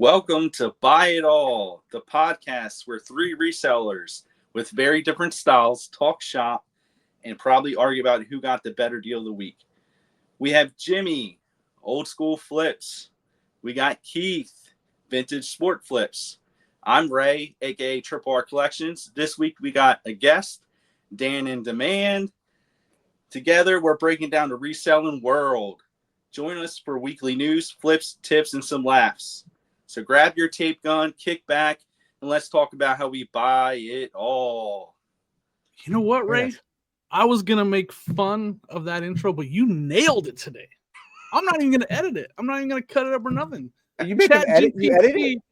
Welcome to Buy It All, the podcast where three resellers with very different styles talk shop and probably argue about who got the better deal of the week. We have Jimmy, old school flips. We got Keith, vintage sport flips. I'm Ray, aka Triple R Collections. This week we got a guest, Dan in Demand. Together we're breaking down the reselling world. Join us for weekly news, flips, tips, and some laughs. So grab your tape gun, kick back, and let's talk about how we buy it all. You know what, Ray? I was going to make fun of that intro, but you nailed it today. I'm not even going to edit it. I'm not even going to cut it up or nothing. You make an edit? You edit it?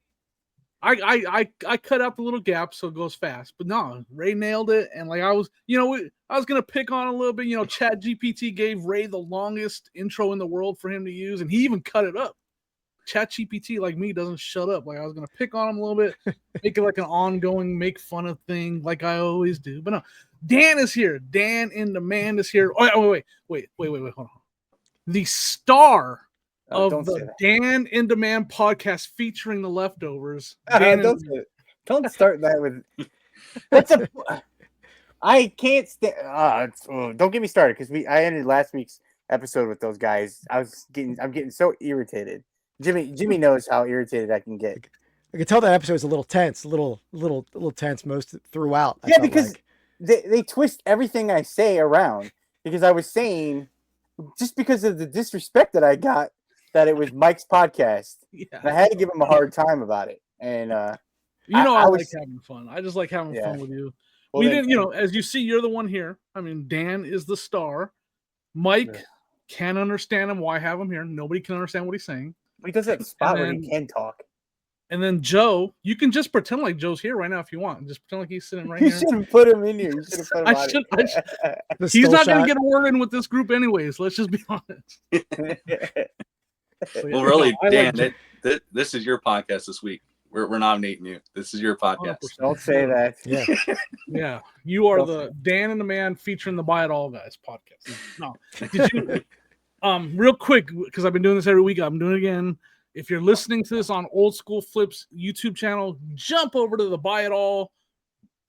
I cut out the little gap so it goes fast. But no, Ray nailed it. And like I was going to pick on a little bit. Chat GPT gave Ray the longest intro in the world for him to use, and he even cut it up. Chat GPT, like me, doesn't shut up. Like I was going to pick on him a little bit, make it like an ongoing make fun of thing like I always do. But no, Dan is here. Dan in Demand is here. Oh, wait, hold on. The star of the Dan in Demand podcast featuring the leftovers. Don't start that with. I can't stand. Don't get me started because I ended last week's episode with those guys. I'm getting so irritated. Jimmy knows how irritated I can get. I could tell that episode was a little tense, a little tense most throughout. Yeah, because they twist everything I say around. Because I was saying, just because of the disrespect that I got, that it was Mike's podcast. Yeah. And I had to give him a hard time about it. And I like having fun. I just like having fun with you. Well, we didn't, as you see, you're the one here. I mean, Dan is the star. Mike can't understand him. Why have him here? Nobody can understand what he's saying. He does that spot where he can talk. And then Joe, you can just pretend like Joe's here right now if you want. Just pretend like he's sitting right here. You should have put him in here. You should have put him He's not going to get a word in with this group anyways. Let's just be honest. Well, really, Dan, this is your podcast this week. We're nominating you. This is your podcast. 100%. Don't say that. Yeah. Yeah. You are the Dan and the Man featuring the Buy It All guys podcast. No. Did you real quick, because I've been doing this every week, I'm doing it again. If you're listening to this on Old School Flips YouTube channel, jump over to the Buy It All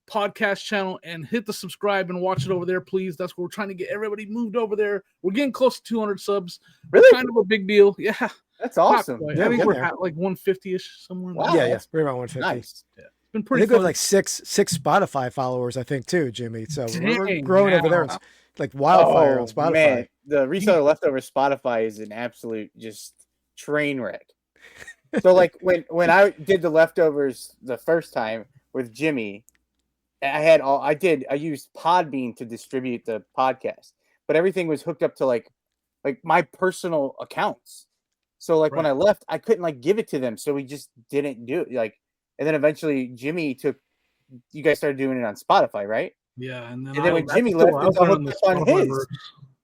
podcast channel and hit the subscribe and watch it over there, please. That's where we're trying to get everybody moved over there. We're getting close to 200 subs. Really? Kind of a big deal. Yeah. That's awesome. I think we're at like 150-ish somewhere. Wow. Yeah. We're about 150. Nice. Yeah. It's been pretty I think we have like six Spotify followers, I think, too, Jimmy. So we're growing over there. It's like wildfire on Spotify. Man, the reseller leftover Spotify is an absolute just train wreck. So like when I did the leftovers the first time with Jimmy, I used Podbean to distribute the podcast, but everything was hooked up to like my personal accounts. So when I left, I couldn't give it to them. So we just didn't do it. And then eventually Jimmy you guys started doing it on Spotify, right? Yeah. And then when Jimmy left, it's all hooked up on his.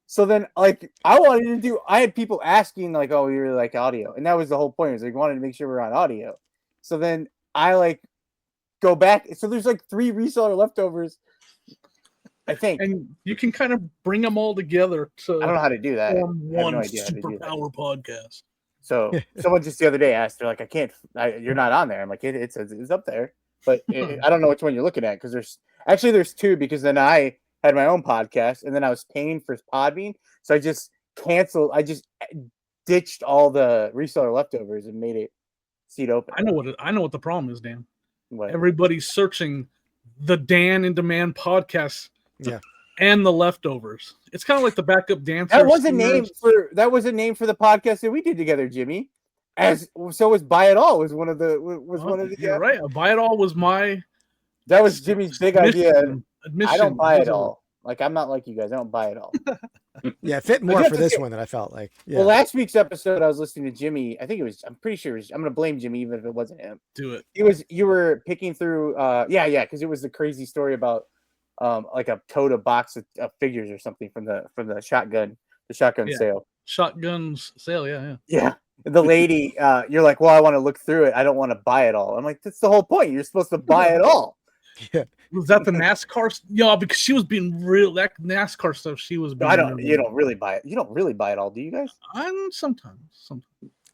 So then, I had people asking, oh, we really like audio. And that was the whole point. It was wanted to make sure we're on audio. So then I, go back. So there's, 3 reseller leftovers, I think. And you can kind of bring them all together. So I don't know how to do that. One superpower podcast. So someone just the other day asked, they're like, you're not on there. I'm like, it's up there. But I don't know which one you're looking at because there's 2 because then I had my own podcast, and then I was paying for Podbean, so I just ditched all the reseller leftovers and made it seat open. I know what the problem is, Dan. What? Everybody's searching the Dan in Demand podcast, and the leftovers. It's kind of like the backup dancer. That was a name for the podcast that we did together, Jimmy. So was Buy It All was one of the You're right. Buy It All was my. That was Jimmy's big idea. Admission. I don't buy it all. I'm not like you guys. I don't buy it all. Yeah, it fit more for this one than I felt like. Yeah. Well, last week's episode, I was listening to Jimmy. I'm pretty sure I'm going to blame Jimmy even if it wasn't him. Do it. You were picking through, because it was the crazy story about a tote box of figures or something from the shotgun sale. Shotguns sale, yeah. Yeah. The lady, you're like, well, I want to look through it. I don't want to buy it all. I'm like, that's the whole point. You're supposed to buy it all. Yeah. Was that the NASCAR? Yeah, because she was being real. That NASCAR stuff, she was being. You don't really buy it. You don't really buy it all, do you guys? Sometimes.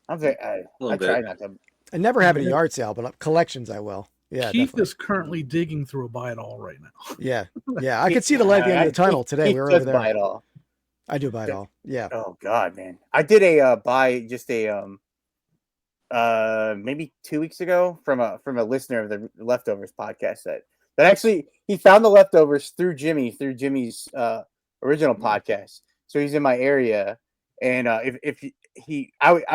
I try not to. I never have at a yard sale, but collections I will. Yeah, Keith definitely. is currently digging through a buy it all right now. Yeah, yeah. I could see the light at the end of the tunnel today. Keith We were does over there. buy it all. I do buy it all. Yeah. Oh God, man! I did a buy just a maybe 2 weeks ago from a listener of the Leftovers podcast that actually he found the Leftovers through Jimmy's original podcast. So he's in my area, and I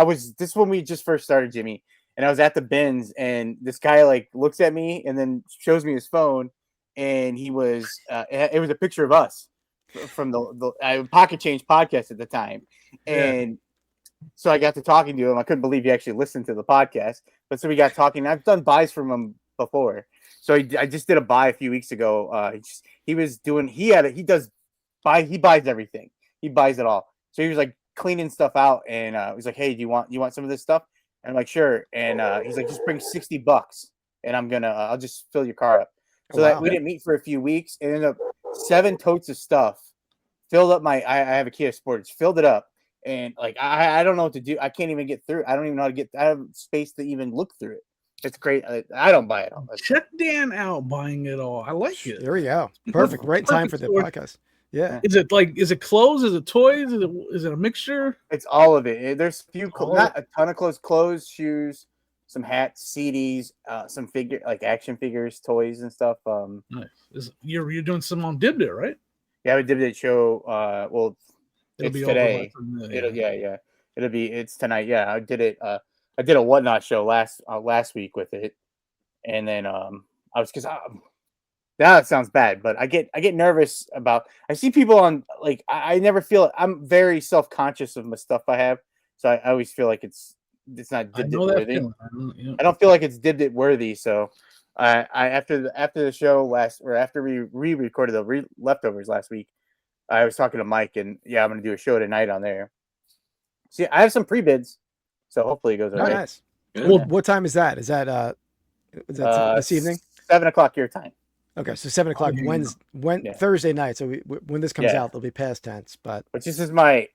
was this is when we just first started, Jimmy, and I was at the bins, and this guy like looks at me and then shows me his phone, and he was it was a picture of us from the Pocket Change podcast at the time, and so I got to talking to him. I couldn't believe he actually listened to the podcast, but so we got talking. I've done buys from him before, so I just did a buy a few weeks ago. He buys everything. He buys it all. So he was like cleaning stuff out, and he's like, "Hey, do you want some of this stuff?" And I'm like, "Sure." And he's like, "Just bring $60, and I'll just fill your car up." So that we didn't meet for a few weeks, and ended up 7 totes of stuff filled up I have a Kia Sportage, filled it up, and like I don't know what to do. I can't even get through. I don't even know how to get. I have space to even look through it. It's great. I don't buy it all. Check Dan out buying it all. I like it. There we go. Perfect. Right time for the podcast. Yeah. Is it clothes? Is it toys? Is it a mixture? It's all of it. There's not a ton of clothes, shoes, some hats, CDs, some action figures, toys and stuff. Nice. You're doing some on Dibdit, right? Yeah, we did that show. Well, it'll be today. It's tonight. Yeah, I did it. I did a Whatnot show last week with it, and then now it sounds bad, but I get nervous about. I see people on like I never feel. I'm very self-conscious of my stuff I have, so I always feel like it's not Dibdit worthy. I don't feel like it's Dibdit worthy, so. After the show after we re-recorded the Leftovers last week, I was talking to Mike, and I'm going to do a show tonight on there. See, I have some pre-bids, so hopefully it goes all right. Nice. Well, what time is that? Is that this evening? 7:00 your time. Okay, so 7:00 Thursday night. So when this comes out, they'll be past tense. But this is it's going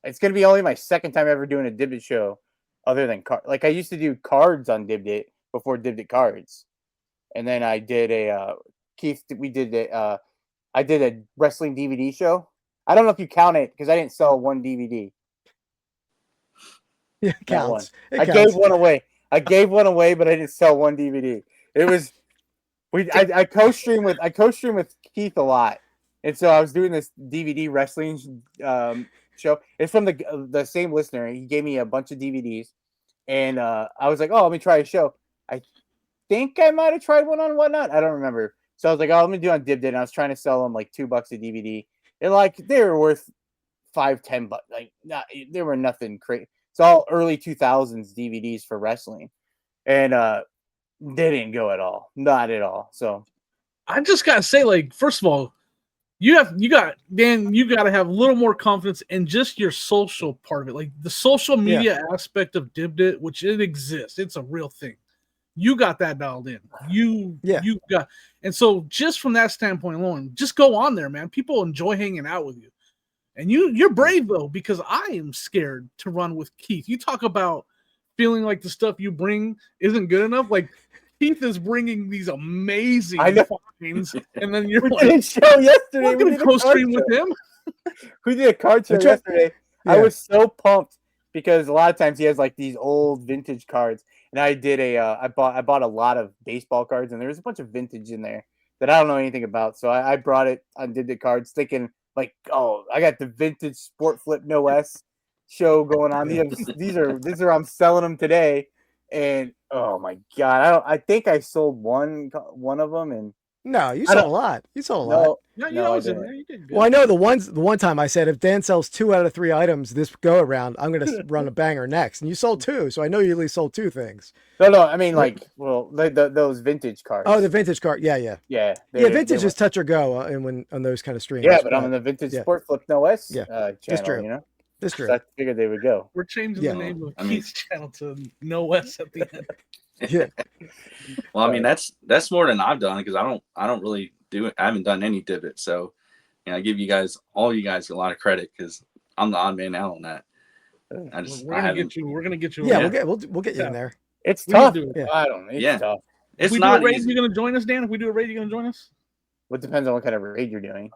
to be only my second time ever doing a Dibdit show, other than I used to do cards on Dibdit before Dibdit cards. And then I did I did a wrestling DVD show. I don't know if you count it because I didn't sell one DVD. Yeah, it counts. I gave one away. But I didn't sell one DVD. It was I co-stream with Keith a lot. And so I was doing this DVD wrestling show. It's from the same listener. He gave me a bunch of DVDs, and I was like, "Oh, let me try a show." I think I might have tried one on Whatnot. I don't remember. So I was like, "Oh, let me do it on Dibdit." And I was trying to sell them like $2 a DVD, and they were worth $5-10. They were nothing crazy. It's all early 2000s DVDs for wrestling, and they didn't go at all, not at all. So I just gotta say, first of all, you got to have a little more confidence in just your social part of it, the social media aspect of Dibdit, which it exists. It's a real thing. You got that dialed in. You got, and so just from that standpoint alone, just go on there, man. People enjoy hanging out with you, and you're brave though, because I am scared to run with Keith. You talk about feeling like the stuff you bring isn't good enough. Keith is bringing these amazing finds, and then you're did a show yesterday. I'm going to co-stream with him. We did a card show yesterday. Yeah. I was so pumped because a lot of times he has these old vintage cards. And I did I bought a lot of baseball cards, and there was a bunch of vintage in there that I don't know anything about. So I brought it on Dibdit cards, thinking I got the vintage Sport Flip No S show going on. These are I'm selling them today, and oh my God, I think I sold one of them, and no, you sold a lot. You sold a lot. No, you did good. Well, I know the one time I said if Dan sells 2 out of 3 items this go around, I'm going to run a banger next. And you sold 2, so I know you at least sold 2 things. No, I mean those vintage cards. Oh, the vintage card. Yeah. Vintage is touch or go on those kind of streams. Yeah, but I'm in the vintage Sport Flip No S channel. That's true. You know, that's true. So I figured they would go. We're changing the name of Keith's channel to No S at the end. Yeah. Well, I mean that's more than I've done because I don't really do it. I haven't done any Dibdit, so I give all you guys a lot of credit because I'm the odd man out on that. We're gonna get you. Yeah, we'll get you in there. It's We need to tough. do it. Yeah. I don't know. It's Yeah. tough. If It's we do not a raid, easy. you gonna join us, Dan? If we do a raid, you gonna join us? Well, it depends on what kind of raid you're doing.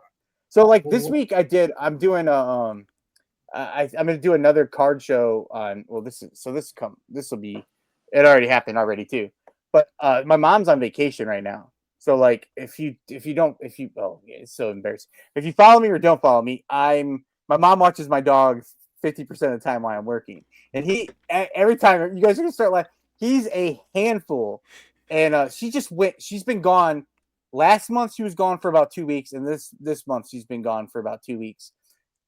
So like this week I'm doing a I'm gonna do another card show on this will be it already happened already too. But my mom's on vacation right now. So like if you oh yeah, it's so embarrassing. If you follow me or don't follow me, my mom watches my dog 50% of the time while I'm working. And every time you guys are gonna start laughing, he's a handful. And she's been gone. Last month she was gone for about 2 weeks, and this month she's been gone for about 2 weeks.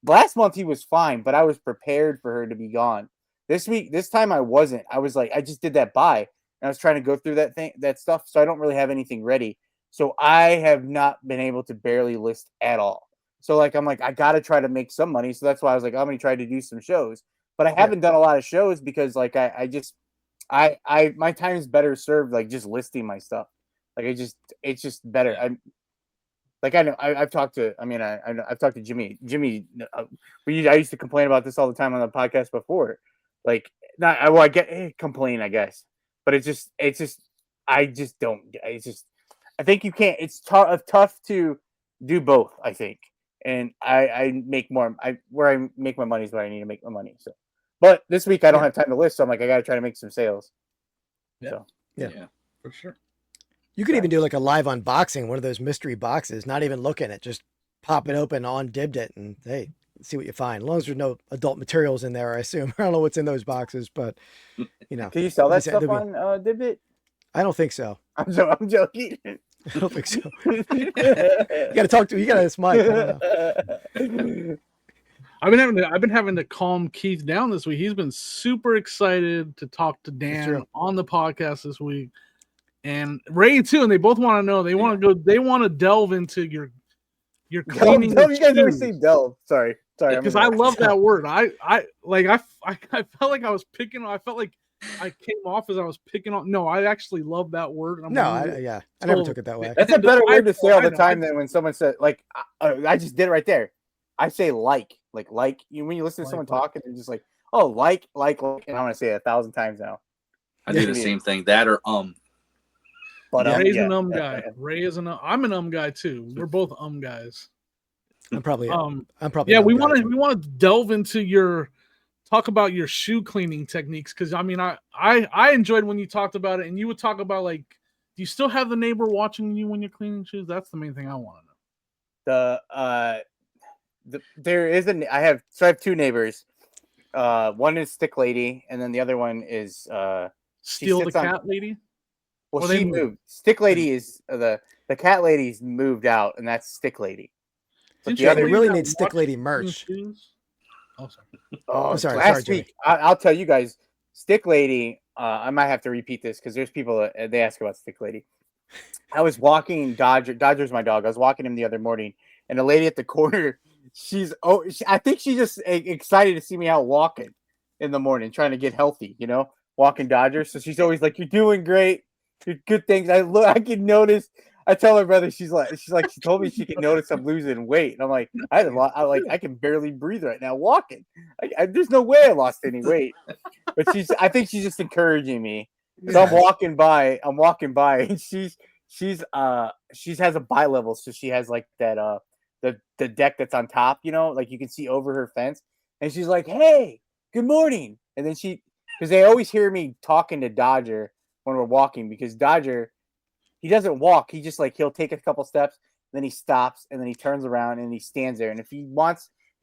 Last month he was fine, but I was prepared for her to be gone. This time I wasn't. I was like, I just did that buy, and I was trying to go through that stuff, so I don't really have anything ready. So I have not been able to barely list at all. So like I'm like I gotta try to make some money. So that's why I was like I'm gonna try to do some shows, but I haven't done a lot of shows because like I my time is better served like just listing my stuff. Like it's just better. I've talked to I've talked to Jimmy. I used to complain about this all the time on the podcast before. Like I get complain, I guess, but I think you can't. It's tough to do both. I think, and I make more. Where I make my money is where I need to make my money. So, but this week I don't have time to list, so I'm like I got to try to make some sales. Yeah. So Yeah, for sure. You could even do like a live unboxing, one of those mystery boxes, not even looking at, just pop it open, on dibbed it, and hey, see what you find. As long as there's no adult materials in there, I assume. I don't know what's in those boxes, but you know. can you sell that there'll stuff be- on Dibbit? I don't think so. I'm joking. I don't think so. You got to talk to. You got to ask Mike. I don't know. I've been having to calm Keith down this week. He's been super excited to talk to Dan on the podcast this week, and Ray too. And they both want to know. They want to go. They want to delve into your cleaning. Delve, you guys never say delve. Sorry. Because I love that word. I felt like I was picking. I felt like I came off as I was picking on. No, I actually love that word. No, I never took it that way. That's a better word to say all the time than when someone said like I just did it right there. I say like you when you listen to someone talk and they're just like, oh, like, and I want to say it 1,000 times now. I do the same thing. That or But Ray's an guy. Ray is I'm an guy too. We're both guys. I'm probably yeah. We want to delve into talk about your shoe cleaning techniques, because I mean I enjoyed when you talked about it, and you would talk about like, do you still have the neighbor watching you when you're cleaning shoes? That's the main thing I want to know. I have 2 neighbors. One is Stick Lady, and then the other one is Steal the Cat Lady. Well, she moved. Stick Lady is the Cat Lady's moved out, and that's Stick Lady. But you really need Stick Lady merch. Oh, sorry. Oh, sorry. Last week, I'll tell you guys, Stick Lady. I might have to repeat this because there's people that they ask about Stick Lady. I was walking Dodger. Dodger's my dog. I was walking him the other morning, and a lady at the corner. I think she's just excited to see me out walking in the morning, trying to get healthy. You know, walking Dodger. So she's always like, "You're doing great. You're good things." I can notice. I tell my brother, she told me she can notice I'm losing weight, and I'm like, I can barely breathe right now walking. There's no way I lost any weight, but I think she's just encouraging me. So I'm walking by, and she has a bi-level, so she has like that the deck that's on top, you know, like you can see over her fence, and she's like, "Hey, good morning," and then because they always hear me talking to Dodger when we're walking, because Dodger. He doesn't walk. He just he'll take a couple steps, then he stops, and then he turns around and he stands there. And if he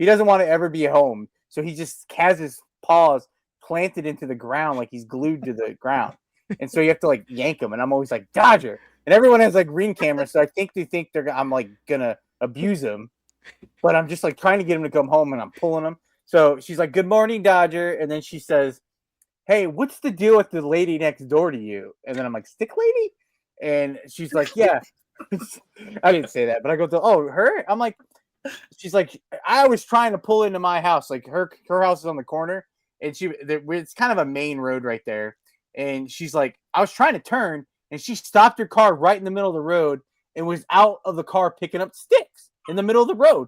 doesn't want to ever be home, so he just has his paws planted into the ground like he's glued to the ground. And so you have to yank him. And I'm always like, Dodger. And everyone has Ring cameras, so I think they think I'm gonna abuse him, but I'm just trying to get him to come home, and I'm pulling him. So she's like, "Good morning, Dodger," and then she says, "Hey, what's the deal with the lady next door to you?" And then I'm like, "Stick Lady?" And she's like, "Yeah." I didn't say that, but I go to, "Oh, her?" I'm like, she's like, "I was trying to pull into my house. Like her house is on the corner, and it's kind of a main road right there." And she's like, "I was trying to turn, and she stopped her car right in the middle of the road and was out of the car picking up sticks in the middle of the road.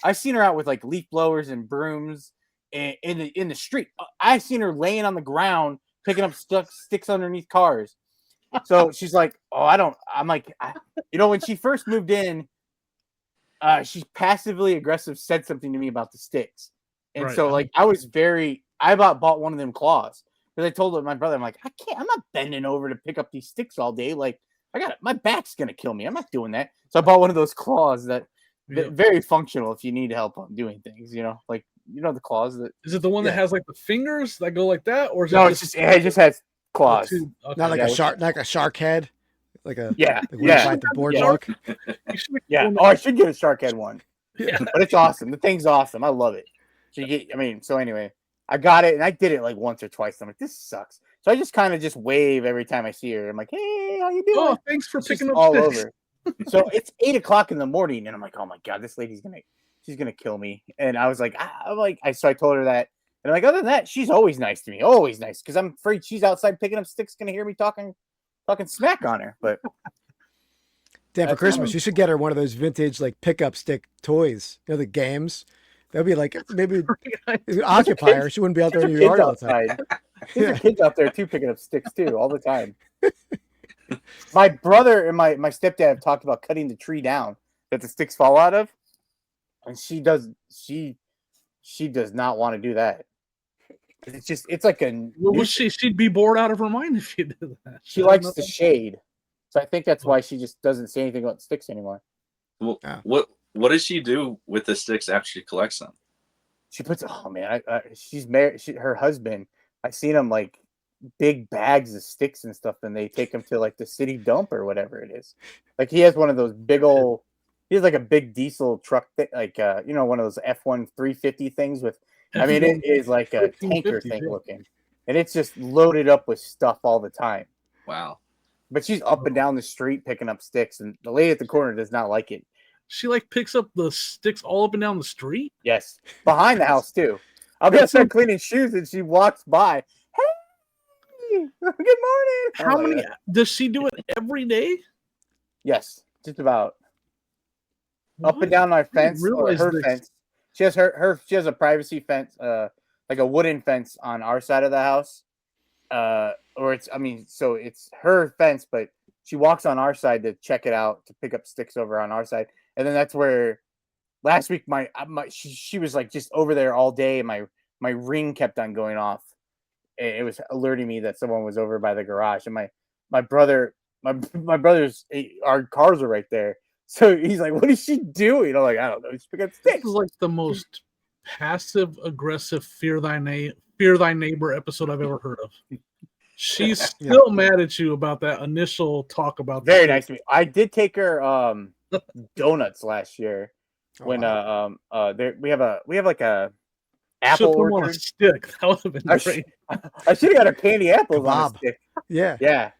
I've seen her out with leaf blowers and brooms in the street. I've seen her laying on the ground picking up sticks underneath cars. So she's like, oh, I'm like, when she first moved in, she passively aggressive said something to me about the sticks. And Right. so like I bought one of them claws because I told my brother, I'm like, I'm not bending over to pick up these sticks all day. Like my back's going to kill me. I'm not doing that. So I bought one of those claws that very functional if you need help on doing things, like, the claws that. Is it the one that has like the fingers that go like that? Or is No, it it just has claws. Okay. Not like a shark head. Like when you fight the boardwalk. Yeah. Oh, I should get a shark head one. Yeah. But it's awesome. The thing's awesome. I love it. So anyway, I got it and I did it like once or twice. I'm like, this sucks. So I just kind of just wave every time I see her. I'm like, hey, how you doing? Oh, thanks for picking up all sticks. over. So it's 8:00 in the morning, and I'm like, oh my god, this lady's gonna kill me. And I was like, so I told her that, and I'm like, other than that, she's always nice to me, always nice, because I'm afraid she's outside picking up sticks, gonna hear me talking smack on her. But Dan, for Christmas, you should get her one of those vintage like pickup stick toys. The games. That'd be like maybe occupy her. She wouldn't be out there in your yard all the time. There's kids out there too picking up sticks too all the time. My brother and my stepdad have talked about cutting the tree down that the sticks fall out of, and she does not want to do that. It's like a. Well, she'd be bored out of her mind if she did that. She likes the shade, so I think that's why she just doesn't say anything about sticks anymore. Well, what does she do with the sticks after she collects them? She puts. Oh man, she's married. Her husband. I seen him like big bags of sticks and stuff, and they take them to like the city dump or whatever it is. Like he has one of those big old. He has like a big diesel truck, like one of those F1 350 things with. I mean, it is like a tanker thing looking, and it's just loaded up with stuff all the time. Wow. But she's up and down the street picking up sticks, and the lady at the corner does not like it. She like picks up the sticks all up and down the street? Yes. Behind the house too. I'll be outside cleaning shoes and she walks by. Hey, good morning. How many does she do it every day? Yes, just about. What? Up and down my fence or her fence. She has she has a privacy fence, like a wooden fence on our side of the house. So it's her fence, but she walks on our side to check it out, to pick up sticks over on our side. And then that's where last week she was like just over there all day, and my ring kept on going off. It was alerting me that someone was over by the garage, and my brother's our cars are right there. So he's like, "What is she doing?" I'm like, "I don't know. She's picking up sticks." This is like the most passive aggressive fear thy neighbor episode I've ever heard of. She's still mad at you about that initial talk about. Very nice to me. I did take her donuts last year when we have like a apple orchard. On a stick. That would have been great. I should have got her candy apples on a stick. Yeah.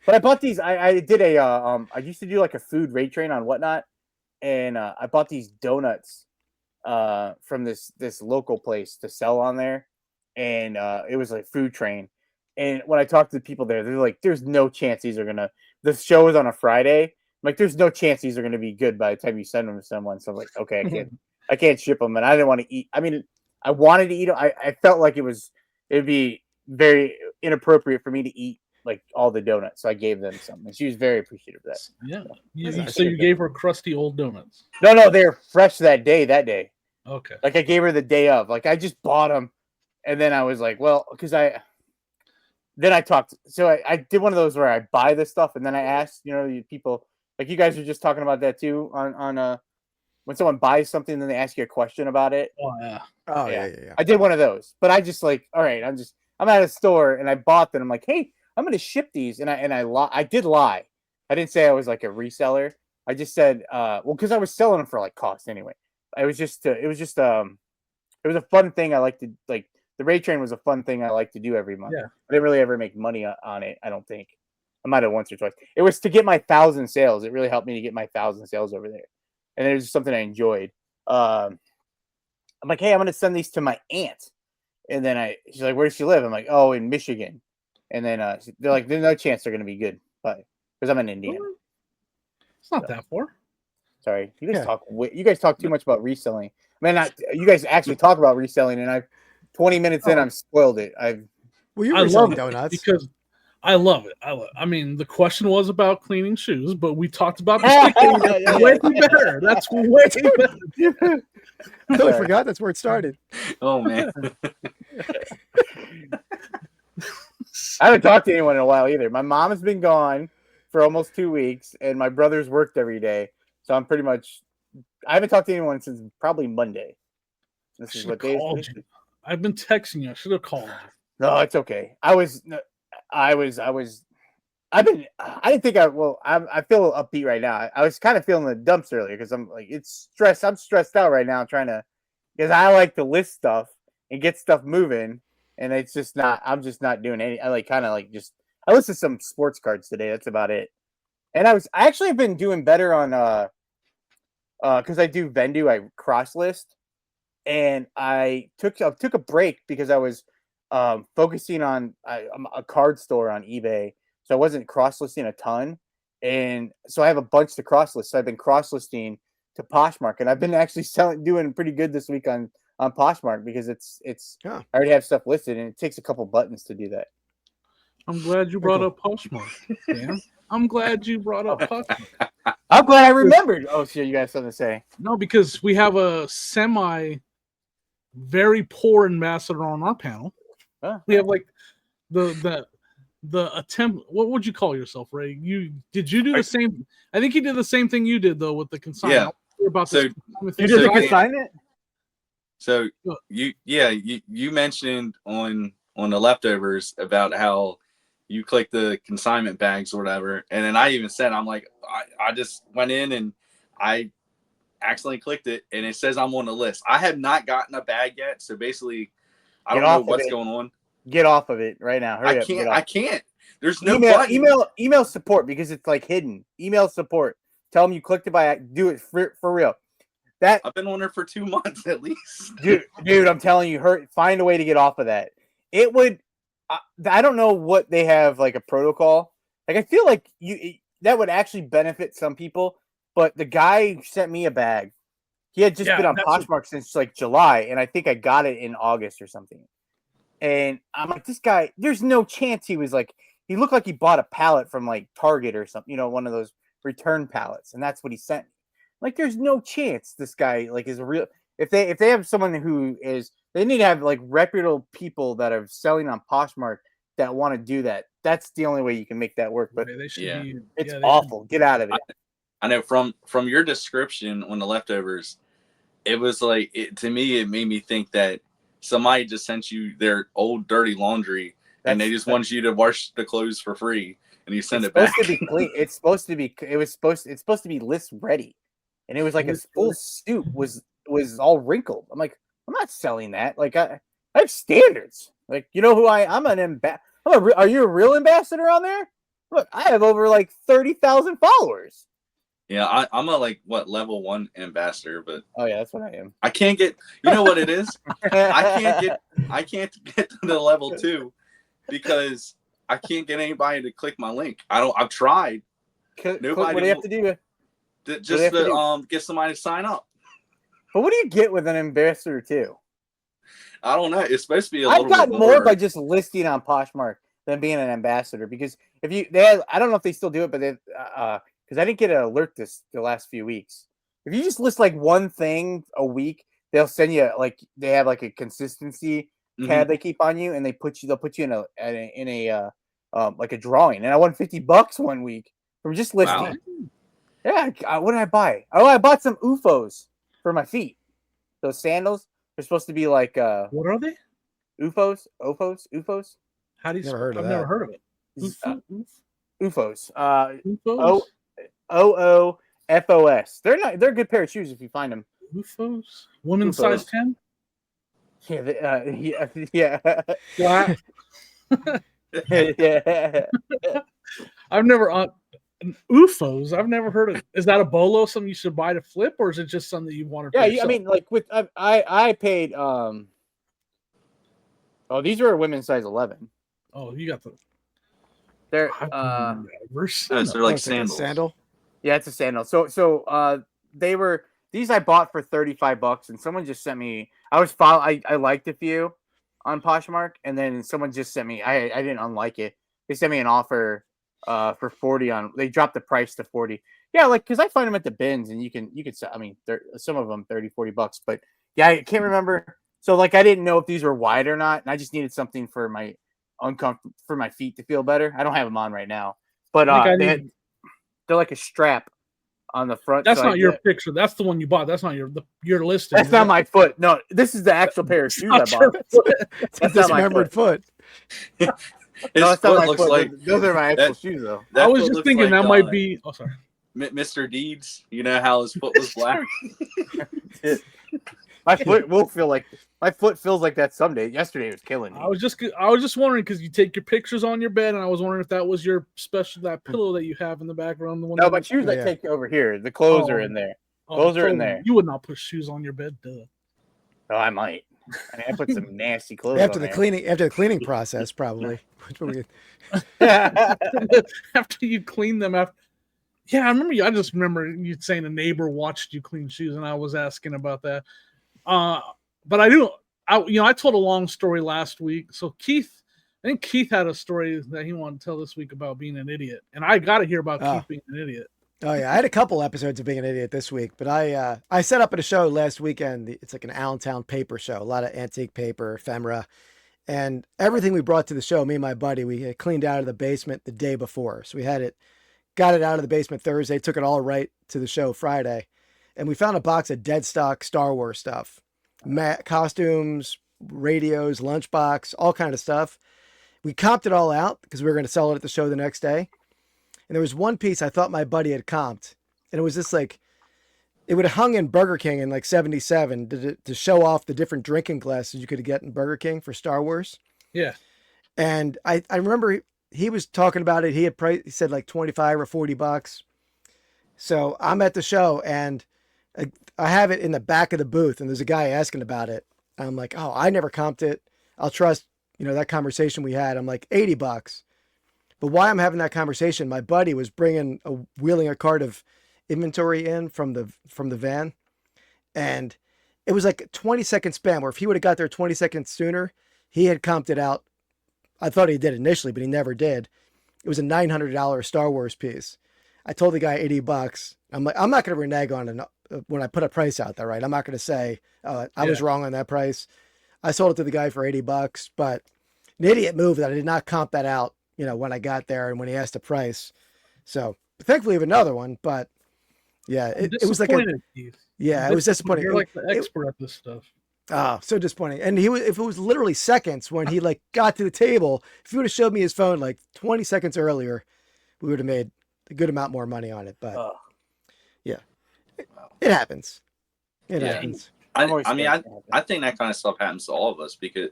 But I bought these. I did I used to do like a food rate train on Whatnot, and I bought these donuts from this local place to sell on there, and it was like food train. And when I talked to the people there, they're like, "There's no chance these are gonna." The show is on a Friday. I'm like, "There's no chance these are gonna be good by the time you send them to someone." So I'm like, "Okay, I can't ship them," and I didn't want to eat. I mean, I wanted to eat them. I felt like it'd be very inappropriate for me to eat like all the donuts, so I gave them some, and she was very appreciative of that. Yeah. So you gave her crusty old donuts? No, they're fresh that day. Okay. Like I gave her the day of. Like I just bought them, and then I was like, well, because Then I talked. So I did one of those where I buy this stuff and then I ask, people like you guys were just talking about that too on when someone buys something and then they ask you a question about it. Oh yeah. Oh yeah. I did one of those, but I just like, all right, I'm at a store and I bought them. I'm like, hey, I'm going to ship these. And I did lie. I didn't say I was like a reseller. I just said, because I was selling them for like cost anyway. It was a fun thing. I like to like. The rate train was a fun thing I like to do every month. Yeah. I didn't really ever make money on it, I don't think. I might have once or twice. It was to get my 1,000 sales. It really helped me to get my 1,000 sales over there. And it was just something I enjoyed. I'm like, hey, I'm going to send these to my aunt. And then she's like, where does she live? I'm like, oh, in Michigan. And then they're like, there's no chance they're going to be good. But because I'm in Indiana. It's not that far. Sorry. You guys talk too much about reselling. You guys actually talk about reselling, and 20 minutes in, I've spoiled it. Well, you're I reselling love donuts. it because I love it. I mean, the question was about cleaning shoes, but we talked about the sticking. That's way better. That's way better. I totally forgot that's where it started. Oh man. I haven't talked to anyone in a while either. My mom has been gone for almost 2 weeks, and my brother's worked every day. So I'm pretty much. I haven't talked to anyone since probably Monday. This is what Called you. I've been texting you. I should have called you. No, it's okay. I didn't think I feel upbeat right now. I was kind of feeling the dumps earlier because I'm like, it's stress. I'm stressed out right now because I like to list stuff and get stuff moving. And I'm just not doing any, I listed some sports cards today. That's about it. And I actually have been doing better on, cause I do Vendu, I cross list, and I took a break because I was, focusing on a card store on eBay. So I wasn't cross-listing a ton. And so I have a bunch to cross-list. So I've been cross-listing to Poshmark. And I've been actually doing pretty good this week on Poshmark because I already have stuff listed and it takes a couple buttons to do that. I'm glad you brought up Poshmark. Yeah. I'm glad you brought up Poshmark. I'm glad I remembered. Oh, so you guys something to say? No, because we have a very poor ambassador on our panel. Huh? We have like the attempt. What would you call yourself, Ray? Did you do the same? I think he did the same thing you did though with the consignment. Yeah. About So this you did the consignment. So you mentioned on the leftovers about how you click the consignment bags or whatever, and then I even said I'm like I just went in and I accidentally clicked it and it says I'm on the list. I have not gotten a bag yet, so basically I don't know what's going on. Get off of it right now. Hurry up. I can't. There's no button. Email support because it's like hidden. Email support. Tell them you clicked it by. Do it for real. I've been on there for 2 months at least. Dude, I'm telling you, find a way to get off of that. It would. I don't know what they have like a protocol. Like I feel like that would actually benefit some people. But the guy sent me a bag. He had just been on Poshmark since like July, and I think I got it in August or something. And I'm like, this guy, there's no chance he looked like he bought a pallet from like Target or something, one of those return pallets, and that's what he sent me. Like, there's no chance this guy like is a real. If they have someone who is, they need to have like reputable people that are selling on Poshmark that want to do that. That's the only way you can make that work. But it's awful. Get out of it. I know from your description on the leftovers, it was like to me it made me think that somebody just sent you their old dirty laundry and they just want you to wash the clothes for free and you send it back. It's supposed to be list ready, and it was like his full suit was all wrinkled. I'm like, I'm not selling that. Like I have standards. Like, you know who I'm an ambassador. Are you a real ambassador on there? Look, I have over like 30,000 followers. Yeah, I'm a level 1 ambassador, but oh yeah, that's what I am. I can't get. You know what it is? I can't get to the level 2 because I can't get anybody to click my link. I've tried. Nobody. What do you have to do? Get somebody to sign up. But what do you get with an ambassador too? I don't know. It's supposed to be I've gotten more by just listing on Poshmark than being an ambassador because I don't know if they still do it, but they because I didn't get an alert the last few weeks. If you just list like one thing a week, they'll send you they have like a consistency tab they keep on you, and they'll put you in a like a drawing. And I won $50 one week from just listing. Wow. Yeah, what did I buy? Oh, I bought some UFOs for my feet. Those sandals. They're supposed to be like what are they? UFOs. How do you? I've never heard of it. UFOs. UFOs. OOFOS. They're a good pair of shoes if you find them. UFOs. Women's size 10. Yeah. Yeah. Flat. Yeah. I've never UFOs. I've never heard of. Is that a bolo? Something you should buy to flip, or is it just something you want to? Yeah, I mean, like with I paid. Oh, these were a women's size 11. Oh, you got the. They're they're like sandals. Sandal. Yeah, it's a sandal. So they were these I bought for $35, and someone just sent me. I liked a few, on Poshmark, and then someone just sent me. I didn't unlike it. They sent me an offer for 40 on. They dropped the price to 40. Yeah, like because I find them at the bins, and you can I mean, some of them $30-$40, but yeah, I can't remember. So like I didn't know if these were wide or not, and I just needed something for my for my feet to feel better. I don't have them on right now, but they're like a strap on the front. That's not your picture. That's the one you bought. That's not your listing. That's not my foot. No, this is the actual pair of shoes I bought. That's not my foot. No, that's not my foot. Like, those are my actual shoes, though. I was just thinking that might be. Oh, sorry. Mr. Deeds, you know how his foot was black. My foot will feel like my foot feels like that someday. Yesterday it was killing me. I was just wondering because you take your pictures on your bed, and I was wondering if that was your that pillow that you have in the background. The one. No, but shoes I take over here. The clothes are in there. Those are in there. You would not put shoes on your bed, duh. Oh, I might. I mean, I put some nasty clothes after on the cleaning process, probably. After you clean them after. Yeah, I just remember you saying a neighbor watched you clean shoes, and I was asking about that. But I told a long story last week. So I think Keith had a story that he wanted to tell this week about being an idiot, and I got to hear about Keith being an idiot. Oh yeah, I had a couple episodes of being an idiot this week, but I set up at a show last weekend. It's like an Allentown paper show, a lot of antique paper, ephemera, and everything we brought to the show. Me and my buddy, we had cleaned out of the basement the day before, so we got it out of the basement Thursday, took it all right to the show Friday, and we found a box of dead stock Star Wars stuff, costumes, radios, lunchbox, all kind of stuff. We comped it all out because we were going to sell it at the show the next day. And there was one piece I thought my buddy had comped, and it was just like, it would have hung in Burger King in like 77 to show off the different drinking glasses you could get in Burger King for Star Wars. Yeah. And I remember he was talking about it. He said like 25 or $40. So I'm at the show and I have it in the back of the booth, and there's a guy asking about it. I'm like, oh, I never comped it. I'll trust, that conversation we had. I'm like, $80. But while I'm having that conversation, my buddy was wheeling a cart of inventory in from the van. And it was like a 20-second span where if he would have got there 20 seconds sooner, he had comped it out. I thought he did initially, but he never did. It was a $900 Star Wars piece. I told the guy $80. I'm like, I'm not going to renege on it when I put a price out there, right? I'm not going to say, I was wrong on that price. I sold it to the guy for $80, but an idiot move that I did not comp that out, when I got there and when he asked the price. So thankfully we have another one, but yeah, it was like it was disappointing. You're like the expert at this stuff. Oh, so disappointing. And if it was literally seconds when he like got to the table, if he would have showed me his phone like 20 seconds earlier, we would have made a good amount more money on it. But it happens. It happens. I think that kind of stuff happens to all of us because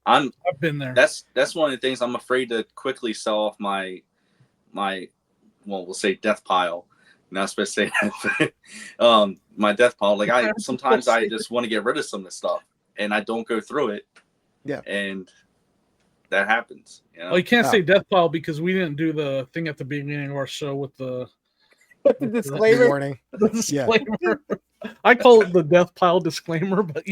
I've been there. That's one of the things I'm afraid to quickly sell off my we'll say death pile. Not supposed to say that. My death pile. Like sometimes I just want to get rid of some of the stuff and I don't go through it. Yeah. And that happens. Well, you can't say death pile because we didn't do the thing at the beginning of our show with the disclaimer warning. The disclaimer. Yeah. I call it the death pile disclaimer, but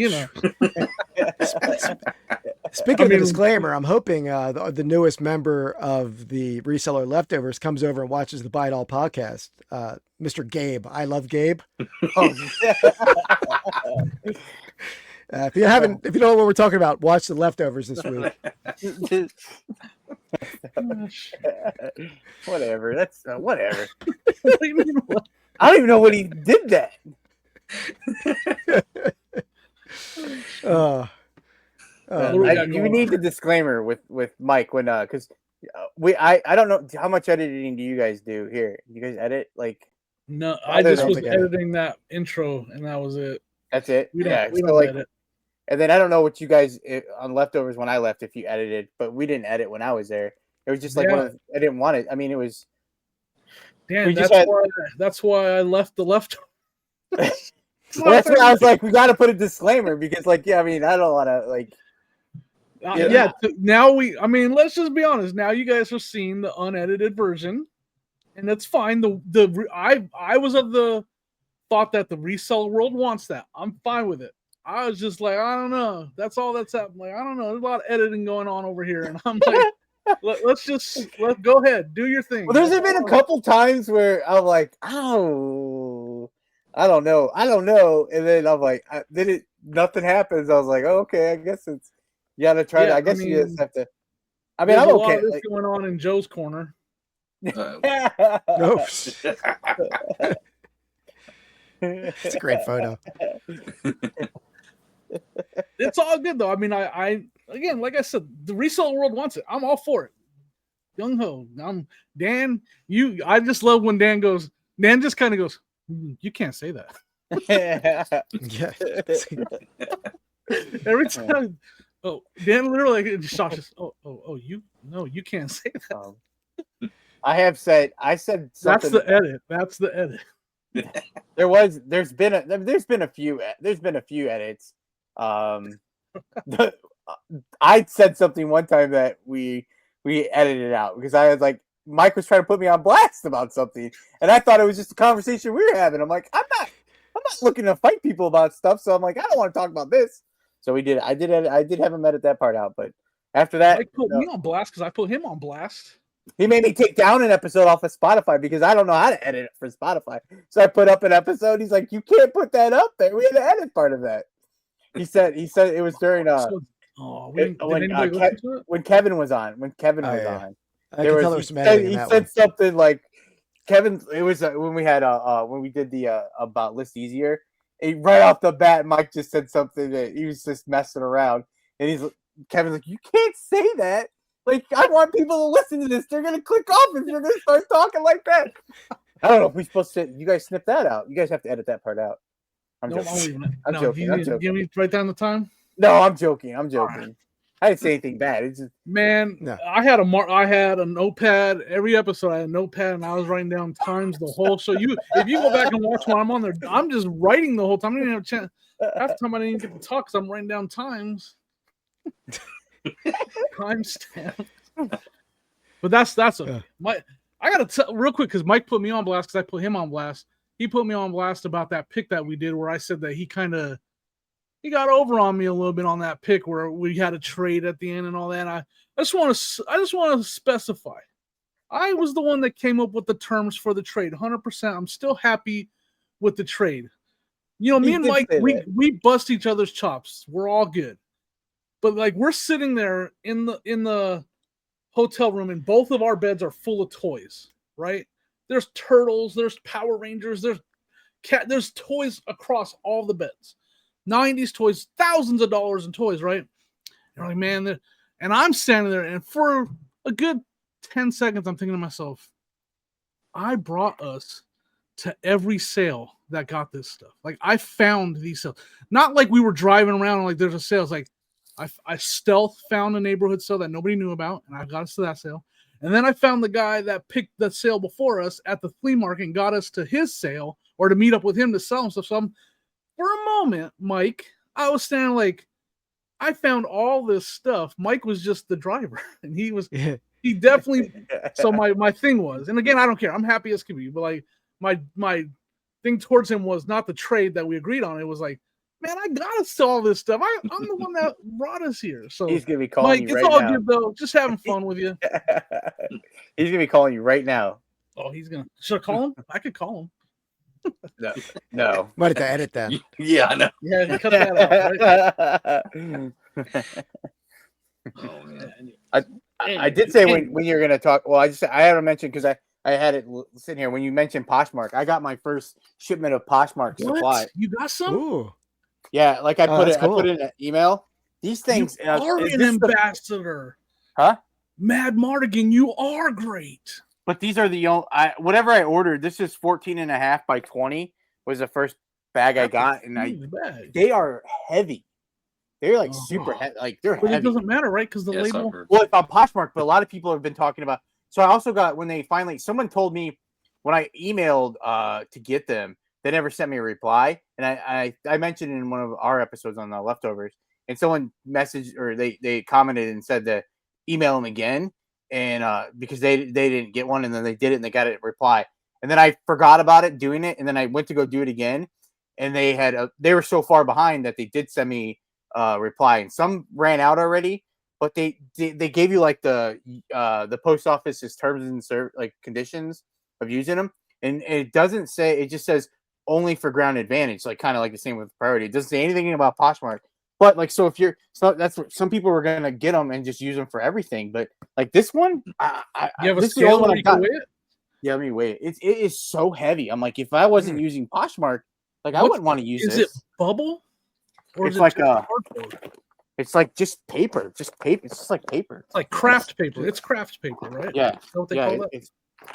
Speaking of the disclaimer, I'm hoping the newest member of the Reseller Leftovers comes over and watches the Buy It All podcast. Mr. Gabe. I love Gabe. If you don't know what we're talking about, watch the Leftovers this week. Whatever. That's whatever. I don't even know what he did that. You need the disclaimer with Mike when because I don't know how much editing do you guys do here? You guys edit like? No, I just was editing that intro and that was it. That's it. We don't edit. And then I don't know what you guys on Leftovers when I left if you edited, but we didn't edit when I was there. It was just like I didn't want it. I mean, it was. Damn, that's why I left the Leftovers. That's why I was like, we got to put a disclaimer because, I don't want to like. Now let's just be honest. Now you guys are seeing the unedited version, and that's fine. I was of the thought that the reseller world wants that. I'm fine with it. I was just like, I don't know. That's all that's happening. Like, I don't know. There's a lot of editing going on over here, and I'm like, let's go ahead, do your thing. Well, there's been a couple times where I'm like, oh, I don't know, and then I'm like, nothing happens. I was like, oh, okay, I guess it's you gotta try to. I guess you just have to. I mean, I'm there's a okay. lot of this going on in Joe's corner. No. It's a great photo. It's all good though. I mean, I again, like I said, the reseller world wants it. I'm all for it. Young ho. I'm Dan. I just love when Dan just kind of goes, you can't say that. Yeah. Every time. Oh, Dan literally just shocks. You can't say that. I said something. That's the edit. That's the edit. There's been a few edits. I said something one time that we edited out because I was like, Mike was trying to put me on blast about something, and I thought it was just a conversation we were having. I'm like, I'm not looking to fight people about stuff, so I'm like, I don't want to talk about this. So we did. I did have him edit that part out, but after that, Mike put me on blast because I put him on blast. He made me take down an episode off of Spotify because I don't know how to edit it for Spotify. So I put up an episode. He's like, "You can't put that up there. We had to edit part of that." He said it was during when Kevin was on. When Kevin was on, he said something like Kevin. It was when we had when we did the about List Easier. Right off the bat, Mike just said something that he was just messing around, and Kevin's like, "You can't say that. Like, I want people to listen to this. They're gonna click off if you're gonna start talking like that." I don't know if we're supposed to. You guys snip that out. You guys have to edit that part out. I'm joking. I'm joking. Give me right down the time. No, I'm joking. Right. I didn't say anything bad. It's just no. I had a notepad. Every episode I had a notepad, and I was writing down times the whole show. If you go back and watch when I'm on there, I'm just writing the whole time. I didn't have a chance. Half the time I didn't even get to talk because I'm writing down times. Timestamp. But that's okay. I gotta tell real quick because Mike put me on blast because I put him on blast. He put me on blast about that pick that we did where I said that he got over on me a little bit on that pick where we had a trade at the end and all that. I just want to specify. I was the one that came up with the terms for the trade. 100%. I'm still happy with the trade. You know, me and Mike, we bust each other's chops. We're all good. But like we're sitting there in the hotel room and both of our beds are full of toys, right? There's turtles, there's Power Rangers, there's toys across all the beds. 90s toys, thousands of dollars in toys, right? You're like, man, and I'm standing there, and for a good 10 seconds, I'm thinking to myself, I brought us to every sale that got this stuff. Like, I found these sales. Not like we were driving around and like there's a sale. It's like I stealth found a neighborhood sale that nobody knew about, and I got us to that sale. And then I found the guy that picked the sale before us at the flea market and got us to his sale or to meet up with him to sell him stuff. So for a moment, Mike, I was standing like, I found all this stuff. Mike was just the driver, and he definitely. So my thing was, and again, I don't care. I'm happy as can be, but like my thing towards him was not the trade that we agreed on. It was like, man, I got us to all this stuff. I'm the one that brought us here. So he's gonna be calling Mike, you right it's all now. Good though. Just having fun with you. He's gonna be calling you right now. Oh, should I call him? I could call him. No. Might have to edit that. Yeah, I know. Yeah, cut that out. Right? Oh man. I did say when you're gonna talk. Well, I had to mention because I had it sitting here when you mentioned Poshmark. I got my first shipment of Poshmark supply. You got some? Ooh. Yeah, like I put cool. I put it in an email. These things you are an ambassador. Huh? Mad Mardigan, you are great. But these are the only whatever I ordered. This is 14.5 by 20 was the first bag I got, and they are heavy. They're like super heavy. Like they're heavy. It doesn't matter, right? Because the label. Well, it's on Poshmark, but a lot of people have been talking about. So I also got when they finally someone told me when I emailed to get them, they never sent me a reply, and I mentioned in one of our episodes on the leftovers, and someone messaged or they commented and said to email them again, and because they didn't get one, and then they did it and they got a reply, and then I forgot about it doing it, and then I went to go do it again, and they were so far behind that they did send me a reply, and some ran out already. But they gave you like the post office's terms and like conditions of using them, and it doesn't say, it just says only for Ground Advantage, like kind of like the same with Priority. It doesn't say anything about Poshmark. But like, so if you're, so that's what some people were gonna get them and just use them for everything. But like this one, You have a this is the scale only one where I you can got. weigh it? Yeah, let me wait. It is so heavy. I'm like, if I wasn't using Poshmark, like I wouldn't want to use Is this. it bubble? Or It's is it like just cardboard? it's like just paper, It's just like paper. It's like craft paper. It's craft paper, right? Yeah, Is that what they yeah. call that?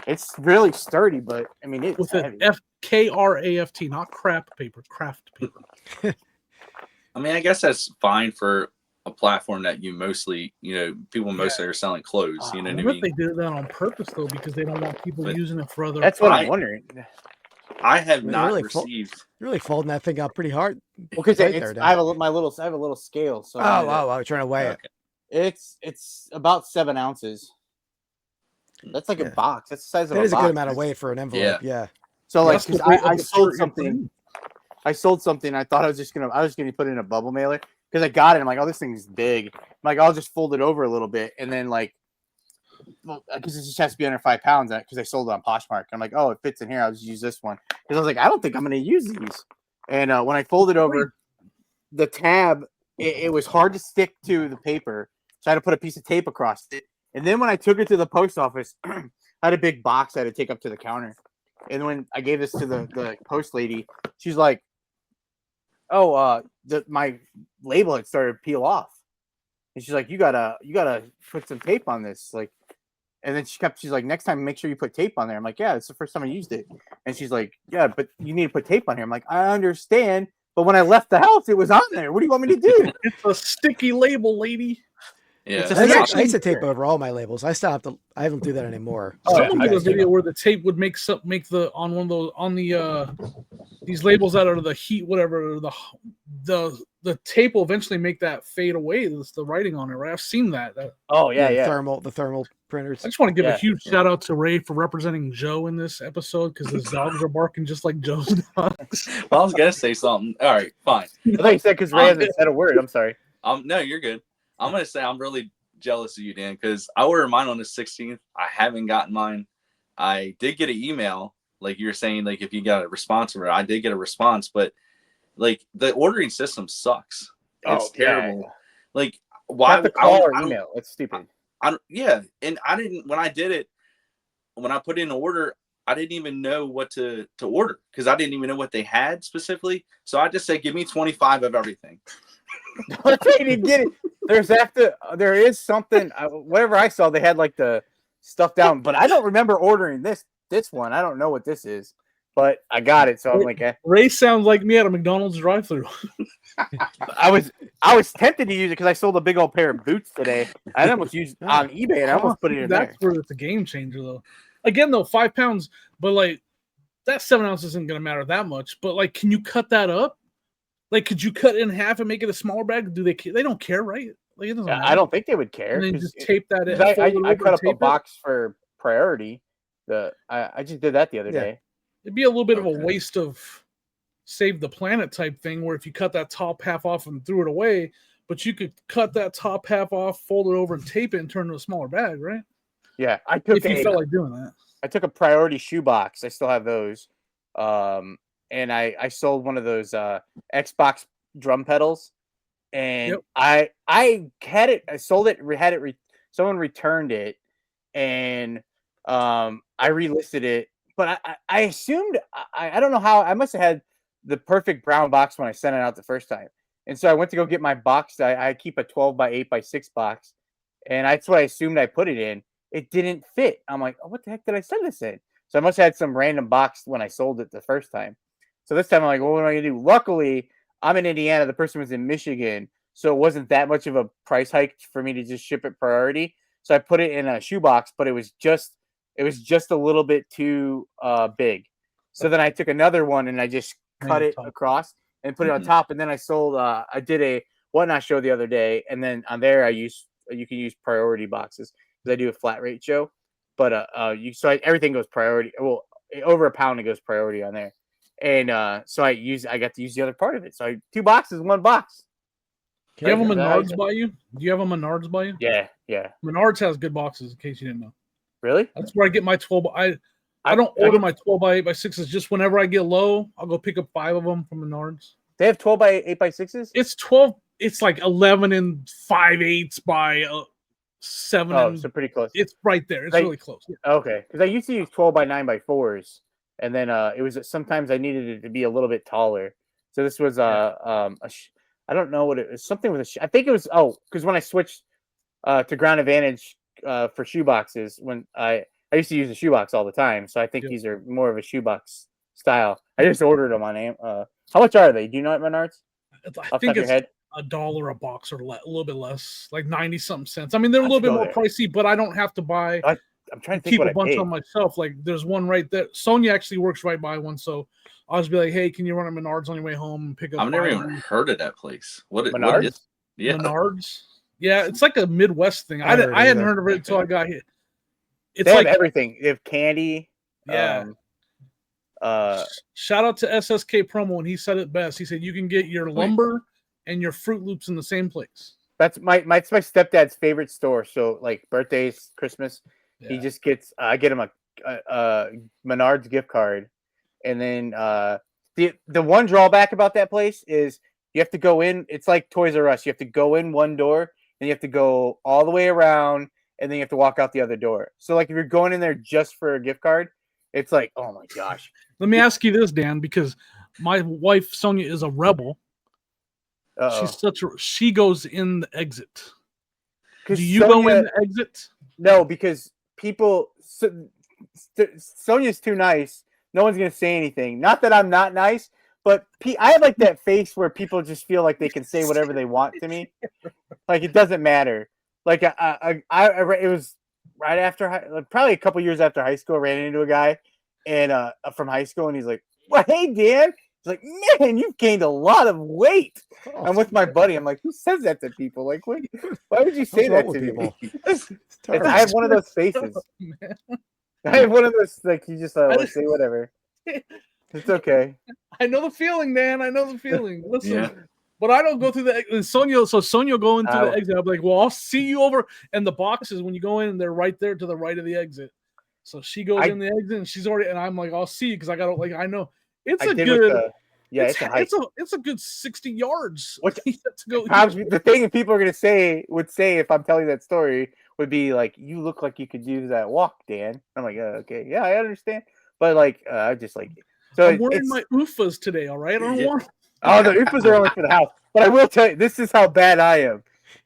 It's really sturdy, but I mean, it's With heavy. an FKRAFT, not crap paper, craft paper. I mean, I guess that's fine for a platform that you mostly, people mostly are selling clothes. You know I what I wonder if mean? they did that on purpose though, because they don't want people But using it for other. That's what I'm wondering. I have Well, not really received. You're really folding that thing out pretty hard. Well, because Right it's there, Dan. I have a little scale. So I'm trying to weigh it. Okay. it's about 7 ounces. That's like a Yeah. box. That's the size of That a is a box. good amount of weight for an envelope. Yeah. So like, That's the 'cause weight of I the sold shirt you're something. putting. I sold something. I thought I was gonna put it in a bubble mailer because I got it. I'm like, oh, this thing's big. I'm like, I'll just fold it over a little bit, and then like, well, because it just has to be under 5 pounds. Because I sold it on Poshmark. I'm like, oh, it fits in here. I'll just use this one because I was like, I don't think I'm gonna use these. And when I folded over, the tab, it was hard to stick to the paper, so I had to put a piece of tape across it. And then when I took it to the post office, I had a big box I had to take up to the counter. And when I gave this to the post lady, she's like, "Oh, my label had started to peel off," and she's like, "You gotta put some tape on this." Like, and then she's like, "Next time, make sure you put tape on there." I'm like, "Yeah, it's the first time I used it," and she's like, "Yeah, but you need to put tape on here." I'm like, "I understand, but when I left the house, it was on there. What do you want me to do?" It's a sticky label, lady. Yeah. It's a I snap. used to tape over all my labels. I stopped. I don't do that anymore. Someone yeah, did a I see. video where the tape would make the on one of those on the these labels that are the heat, whatever the tape will eventually make that fade away. There's the writing on it, right? I've seen that. Oh yeah, yeah. The thermal printers. I just want to give a Yeah. huge shout out to Ray for representing Joe in this episode because his dogs are barking just like Joe's dogs. Well, I was gonna say something. All right, fine. I thought you said because Ray hasn't said a word. I'm sorry. No, you're good. I'm gonna say I'm really jealous of you, Dan, because I ordered mine on the 16th. I haven't gotten mine. I did get an email, like you were saying, like if you got a response from it. I did get a response, but like the ordering system sucks. It's terrible. Yeah. Like why Have to call or email? It's stupid. Yeah, and I didn't when I did it. When I put in an order, I didn't even know what to order because I didn't even know what they had specifically. So I just said, "Give me 25 of everything." I didn't get it. There is something. Whatever I saw, they had like the stuff down, but I don't remember ordering this one. I don't know what this is, but I got it. So I'm like, Ray sounds like me at a McDonald's drive-thru. I was tempted to use it because I sold a big old pair of boots today. I almost used it on eBay and I almost put it in there. That's where it's a game changer, though. Again, though, 5 pounds, but like that 7 ounces isn't gonna matter that much. But like, can you cut that up? Like, could you cut it in half and make it a smaller bag? Do they? They don't care, right? Like, it doesn't matter. I don't think they would care. And then just tape that in. I cut up a box for priority. I just did that the other day. It'd be a little bit of a waste of save the planet type thing, where if you cut that top half off and threw it away, but you could cut that top half off, fold it over, and tape it and turn it into a smaller bag, right? Yeah, if you felt like doing that. I took a priority shoebox. I still have those. And I sold one of those Xbox drum pedals, and I had it. I sold it. Someone returned it, and I relisted it. But I assumed I don't know how I must have had the perfect brown box when I sent it out the first time, and so I went to go get my box. I keep a 12x8x6 box, and that's what I assumed I put it in. It didn't fit. I'm like, oh, what the heck did I send this in? So I must have had some random box when I sold it the first time. So this time I'm like, well, what am I going to do? Luckily, I'm in Indiana. The person was in Michigan. So it wasn't that much of a price hike for me to just ship it priority. So I put it in a shoebox, but it was just a little bit too big. So then I took another one and I just cut it across and put it on top. And then I sold, I did a Whatnot show the other day. And then on there, you can use priority boxes because I do a flat rate show. But everything goes priority. Well, over a pound, it goes priority on there. And so I got to use the other part of it. So 2 boxes, 1 box. Do you have a Right, Menards by you? Do you have a Menards by you? Yeah. Menards has good boxes, in case you didn't know. Really? That's where I get my 12. I don't order my 12 by 8 by 6s. Just whenever I get low, I'll go pick up 5 of them from Menards. They have 12 by 8 by 6s? It's 12. It's like 11 and 5/8 by 7. Oh, so pretty close. It's right there. It's really close. Yeah. Okay, because I used to use 12 by 9 by 4s, and then it was sometimes I needed it to be a little bit taller. So this was I don't know what it was. Something with I think it was because when I switched to Ground Advantage for shoeboxes, when I used to use a shoebox all the time, so I think these are more of a shoebox style. I just ordered them on how much are they? Do you know at Menards? I think it's $1 a box or a little bit less, like 90-something cents. I mean, they're a little bit more pricey, but I don't have to buy. I'm trying to think keep a bunch on myself. Like there's one right there. Sonia actually works right by one, so I'll just be like, "Hey, can you run at Menards on your way home and pick up?" I've never even heard of that place. What is Menards? Yeah, it's like a Midwest thing. I hadn't heard of it until I got here. They have everything. They have candy. Yeah. Shout out to SSK Promo, and he said it best. He said you can get your lumber and your Fruit Loops in the same place. That's my stepdad's favorite store. So like birthdays, Christmas, he just gets. I get him a Menards gift card, and then the one drawback about that place is you have to go in. It's like Toys R Us. You have to go in one door, and you have to go all the way around, and then you have to walk out the other door. So like if you're going in there just for a gift card, it's like, oh my gosh. Let me ask you this, Dan, because my wife Sonia is a rebel. She goes in the exit. Do you go in the exit? No, because people. Sonia's too nice. No one's gonna say anything. Not that I'm not nice, but I have like that face where people just feel like they can say whatever they want to me. Like it doesn't matter. Like it was right after probably a couple years after high school. I ran into a guy and from high school, and he's like, "Well, hey, Dan." He's like, "Man, you've gained a lot of weight." I'm with my buddy. I'm like, "Who says that to people? Like, why would you say that to me?" I have one of those faces. I have one of those like you just say whatever. It's okay. I know the feeling, Dan. I know the feeling. Listen, but I don't go through the exit. Sonia go into the exit. I'm like, well, I'll see you over. And the boxes when you go in, they're right there to the right of the exit. So she goes in the exit, and she's already. And I'm like, I'll see you because I got to I know. It's a good. It's a good 60 yards. The thing people are gonna would say if I'm telling that story would be like, you look like you could use that walk, Dan. I'm like, okay, yeah, I understand, but like, I just like. So I'm wearing my UFAs today. All right, I don't want. Oh, the UFAs are only for the house, but I will tell you, this is how bad I am.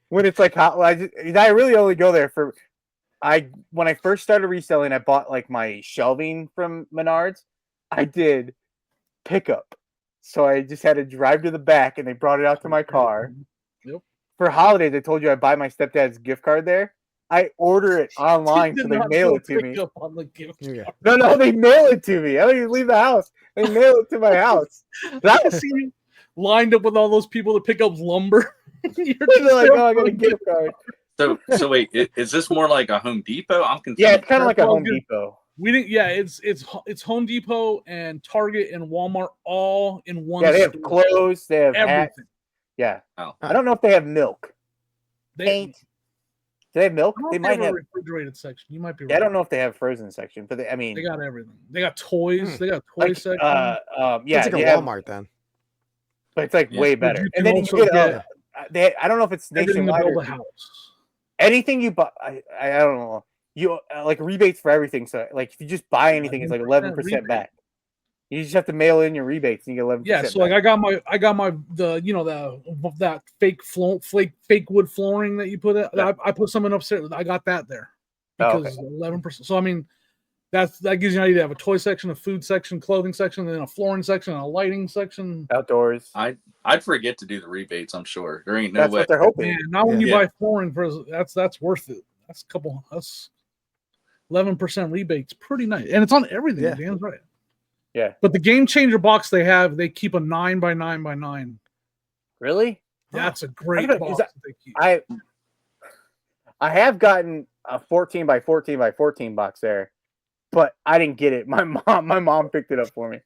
When it's like hot, I really only go there for. When I first started reselling, I bought like my shelving from Menards. I did pickup. So I just had to drive to the back, and they brought it out to my car. Yep. For holidays, I told you I buy my stepdad's gift card there. I order it online, so they mail it to me. No, they mail it to me. I don't even leave the house. They mail it to my house. I see you lined up with all those people to pick up lumber. They're like, oh, I got a gift card. So wait, is this more like a Home Depot? I'm confused. Yeah, it's kind of like a Home Depot. We didn't. Yeah, it's Home Depot and Target and Walmart all in one. Yeah, they have clothes. They have everything. Hats. Yeah. Oh. I don't know if they have milk. Paint. Do they have milk? They might have a refrigerated section. You might be right. Yeah, I don't know if they have a frozen section, but they got everything. They got toys. They got toy section. Yeah, it's like a Walmart then. But it's like way better. And then you get I don't know if it's nationwide. Anything you buy, I don't know. You like rebates for everything. So like if you just buy anything, it's like 11% back. You just have to mail in your rebates and you get 11%. Yeah, so like I got my that fake wood flooring that you put in. Yeah. I put something upstairs. I got that there because 11%. So I mean, that gives you an idea. You have a toy section, a food section, clothing section, then a flooring section, and a lighting section. Outdoors. I'd forget to do the rebates. I'm sure there ain't no that's way. What they're hoping. Man, not when you buy flooring that's worth it. That's 11% rebates. Pretty nice, and it's on everything. Yeah. Dan's right. Yeah, but the Game Changer box they keep a 9x9x9. Really? That's a great box. I have gotten a 14x14x14 box there, but I didn't get it. My mom picked it up for me.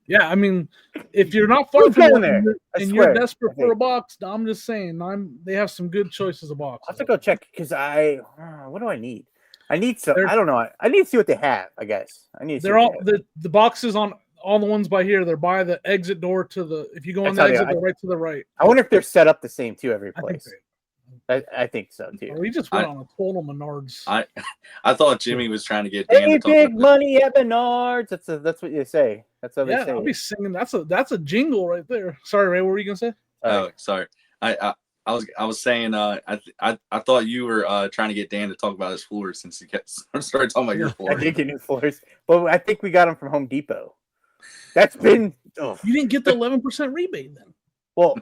Yeah, I mean, if you're not far Who's from going one there? and I you're swear, desperate I for a think. box, I'm just saying, they have some good choices of I'll boxes. have to go check because what do I need? I need some. They're- I don't know. I need to see what they have. I guess I need to see. They're What all they have. the boxes on all the ones by here. They're by the exit door to the. If you go on That's the how they exit, are. they're right to the right. I wonder if they're set up the same too every I think place. I think so too. we just went on a total Menards. I thought Jimmy was trying to get Dan Hey, to talk big about money at Menards. That's what you say. That's how they Yeah, say. I'll be singing. That's a jingle right there. Sorry, Ray. What were you gonna say? Oh, sorry. I was saying I thought you were trying to get Dan to talk about his floors since he started talking about your I floor. did get new floors, but I think we got them from Home Depot. That's been. Oh. You didn't get the 11% rebate then. Well,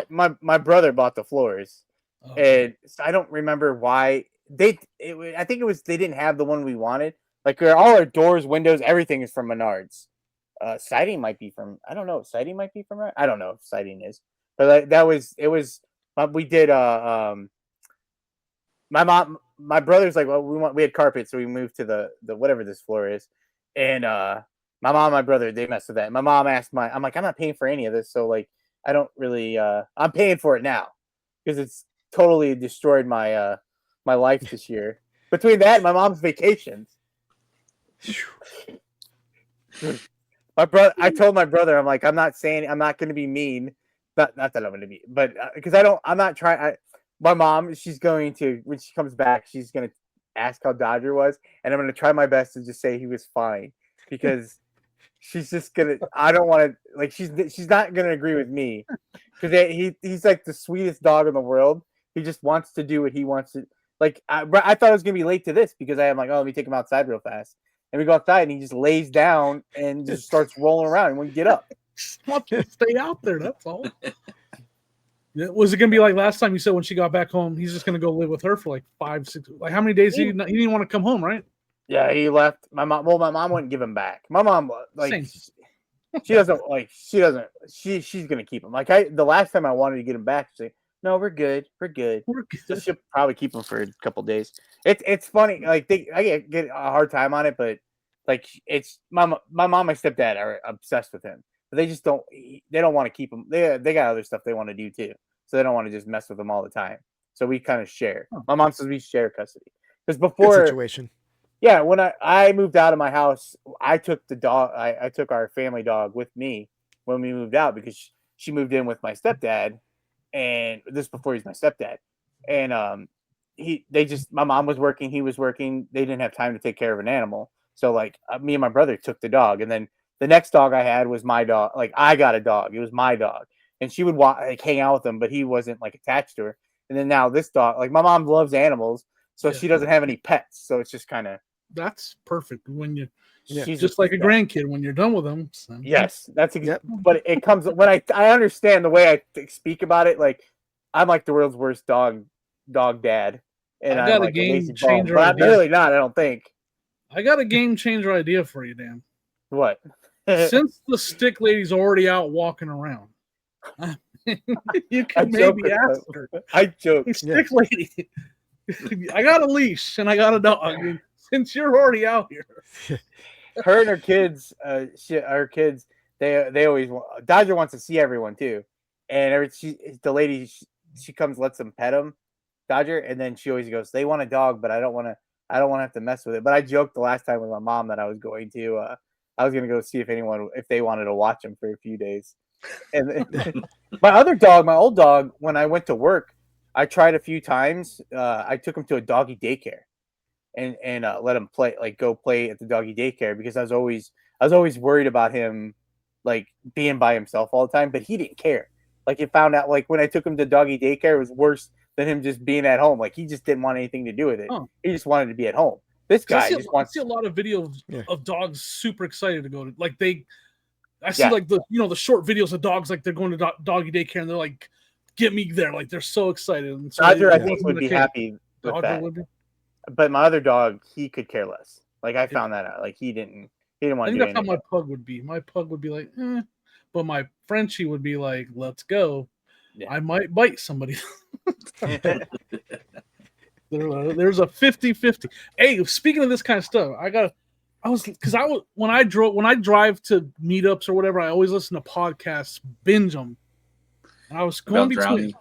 my brother bought the floors, and I don't remember why I think it was they didn't have the one we wanted. Like all our doors, windows, everything is from Menards. Siding might be from I don't know. Siding might be from I don't know if siding is, but we did my brother's like, well, we had carpet, so we moved to the whatever this floor is, and my mom and my brother, they messed with that. My mom asked I'm like, I'm not paying for any of this, so like I don't really I'm paying for it now because it's totally destroyed my my life this year. Between that and my mom's vacations. I told my brother, I'm like, I'm not going to be mean. Not that I'm going to be, but because I'm not trying. My mom, she's going to, when she comes back, she's going to ask how Dodger was. And I'm going to try my best to just say he was fine because she's just going to, I don't want to, like, she's not going to agree with me because he's like the sweetest dog in the world. He just wants to do what he wants to. Like, I thought I was going to be late to this because I'm like, oh, let me take him outside real fast. And we go outside, and he just lays down and just starts rolling around and won't get up. Just want to stay out there. That's all. Was it going to be like last time you said when she got back home, he's just going to go live with her for like 5, 6, like how many days he didn't want to come home, right? Yeah, he left. My mom wouldn't give him back. My mom, like, she's going to keep him. Like, the last time I wanted to get him back, she's like, no, we're good. So she'll probably keep him for a couple days. It's funny. Like I get a hard time on it, but like it's my mom and my stepdad are obsessed with him. But they just don't want to keep him. They got other stuff they want to do too, so they don't want to just mess with him all the time. So we kind of share. My mom says we share custody because before Good situation. Yeah, when I moved out of my house, I took the dog. I took our family dog with me when we moved out because she moved in with my stepdad. And this before he's my stepdad, and my mom was working, he was working, they didn't have time to take care of an animal, so like me and my brother took the dog, and then the next dog I had was my dog. Like I got a dog, it was my dog, and she would like hang out with him, but he wasn't like attached to her. And then now this dog, like my mom loves animals, so she doesn't have any pets, so it's just kind of that's perfect when you. Yeah. She's just like a grandkid when you're done with them. So. Yes, that's exactly. But it comes when I understand the way I speak about it. Like I'm like the world's worst dog dad, and I got I'm like a game lazy changer bum, but I'm idea. really not. I don't think. I got a game changer idea for you, Dan. What? Since the stick lady's already out walking around, you can maybe ask her. I joke. Hey, stick lady, I got a leash and I got a dog. Since you're already out here. Her and her kids, her kids, they always Dodger wants to see everyone too, and the lady she comes lets them pet him, Dodger, and then she always goes, they want a dog, but I don't want to have to mess with it. But I joked the last time with my mom that I was going to go see if they wanted to watch him for a few days. And my other dog, my old dog, when I went to work, I tried a few times. I took him to a doggy daycare. And let him go play at the doggy daycare because I was always worried about him like being by himself all the time, but he didn't care. Like he found out like when I took him to doggy daycare, it was worse than him just being at home. Like he just didn't want anything to do with it. He just wanted to be at home. This guy just wants. I see a lot of videos of dogs super excited to go to I see like the short videos of dogs like they're going to doggy daycare and they're like, get me there, like they're so excited. And so Dodger, I think, would be happy with Dodger that. Would be. But my other dog, he could care less. Like I found that out. Like he didn't want to do anything. That's how my pug would be. My pug would be like, but my Frenchie would be like, let's go. Yeah. I might bite somebody. There's a 50-50. Hey, speaking of this kind of stuff, I got when I drive to meetups or whatever, I always listen to podcasts, binge them. And I was going About drowning.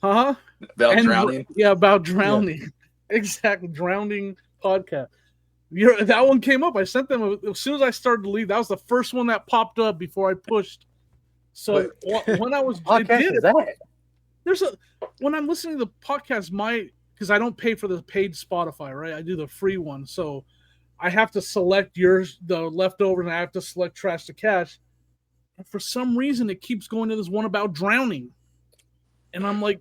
About drowning. Yeah, about drowning. Yeah. Exactly, drowning podcast. That one came up. I sent them as soon as I started to leave. That was the first one that popped up before I pushed. So when I was when I'm listening to the podcast, because I don't pay for the paid Spotify, right? I do the free one, so I have to select the leftovers, and I have to select Trash to Cash. And for some reason, it keeps going to this one about drowning, and I'm like,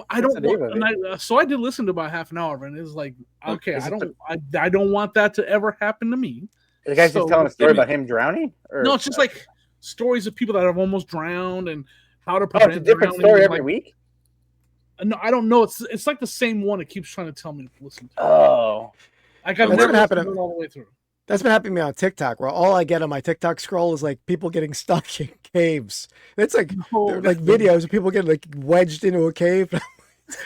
I don't want. So I did listen to about half an hour, and it was like, okay, I don't want that to ever happen to me. The guy's just telling a story about him drowning? No, it's just like stories of people that have almost drowned and how to prevent. It's a different story every week. No, I don't know. It's like the same one. It keeps trying to tell me to listen to. Oh, I've never listened to it all the way through. That's been happening to me on TikTok, where all I get on my TikTok scroll is like people getting stuck in caves. It's like videos of people getting like wedged into a cave.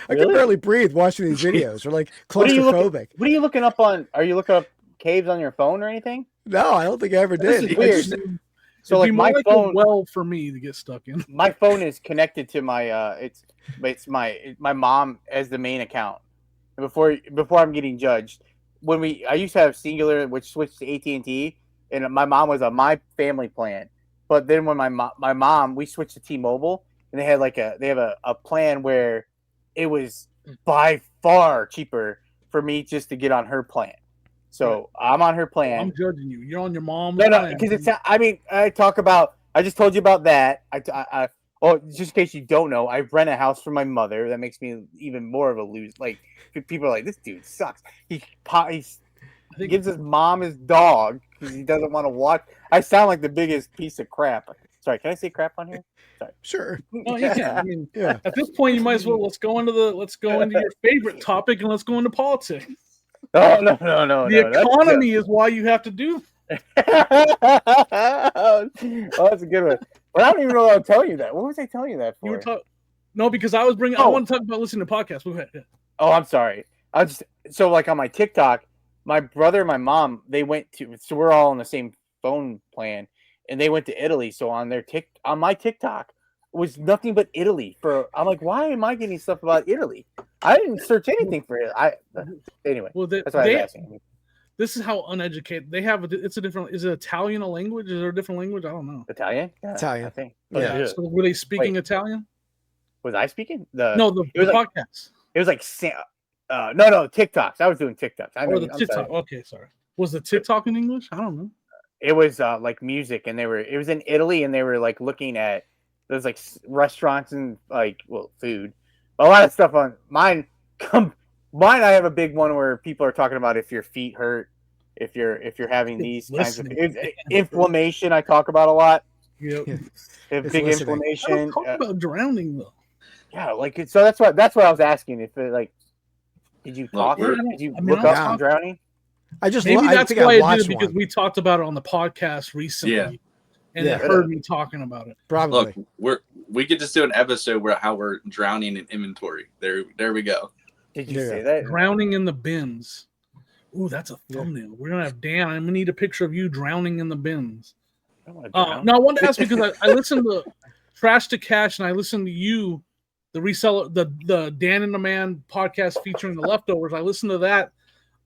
I can barely breathe watching these videos. They're like claustrophobic. What are you looking up on? Are you looking up caves on your phone or anything? No, I don't think I ever did. This is weird. So like my phone, for me to get stuck in. My phone is connected to my it's my mom as the main account. And before I'm getting judged, I used to have Singular, which switched to AT&T, and my mom was on my family plan. But then when my mom we switched to T-Mobile, and they have a plan where it was by far cheaper for me just to get on her plan. So I'm on her plan. I'm judging you. You're on your mom's plan. No, because it's. I mean, I just told you about that. Just in case you don't know, I rent a house for my mother. That makes me even more of a loser. Like people are like, this dude sucks. He gives his mom his dog because he doesn't want to watch. I sound like the biggest piece of crap. Sorry, can I say crap on here? Sorry. Sure. No, you can. I mean, at this point, you might as well let's go into your favorite topic and let's go into politics. Oh no! The economy is why you have to do. Oh, that's a good one. But I don't even know what I'm telling you that. What was I telling you that for? No, because I was bringing. I want to talk about listening to podcasts. Go ahead. Yeah. Oh, I'm sorry. So like on my TikTok, my brother and my mom, they went to. So we're all on the same phone plan, and they went to Italy. So on my TikTok was nothing but Italy. I'm like, why am I getting stuff about Italy? I didn't search anything for it. Anyway. Well, that's what I was asking. This is how uneducated they have. It's a different. Is it Italian a language? Is there a different language? I don't know. Italian. Yeah, Italian. I think. Yeah. So were they speaking Italian? Was I speaking? The podcast. It was like no TikToks. I was doing TikToks. The TikTok. Okay, sorry. Was the TikTok in English? I don't know. It was like music, and it was in Italy, and they were like looking at there's like restaurants and food. A lot of stuff on mine. Mine, I have a big one where people are talking about if your feet hurt, if you're having these kinds of inflammation. I talk about a lot. Yep. Big inflammation. I don't talk about drowning though. Yeah, so that's what I was asking. If did you talk? Did you look up on drowning? That's why I did it because we talked about it on the podcast recently. Yeah. And it heard me talking about it. Probably. Look, we could just do an episode where how we're drowning in inventory. There we go. Did you say that? Drowning in the bins. Ooh, that's a thumbnail. Yeah. We're gonna have Dan. I'm gonna need a picture of you drowning in the bins. No, I wanted to ask because I listened to Trash to Cash and I listened to you, the reseller, the Dan and the Man podcast featuring the leftovers. I listened to that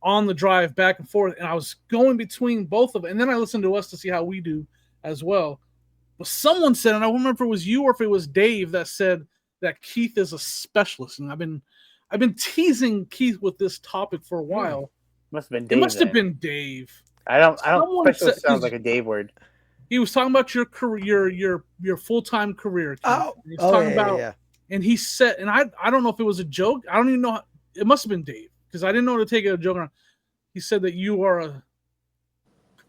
on the drive back and forth, and I was going between both of them. And then I listened to us to see how we do as well. But someone said, and I don't remember if it was you or if it was Dave that said that Keith is a specialist, and I've been teasing Keith with this topic for a while. Must have been Dave. It must have been Dave. I don't. Specialist sounds like a Dave word. He was talking about your career, your full-time career. Keith. He's talking about, and he said, and I don't know if it was a joke. I don't even know. It must have been Dave because I didn't know to take it a joke on. He said that you are a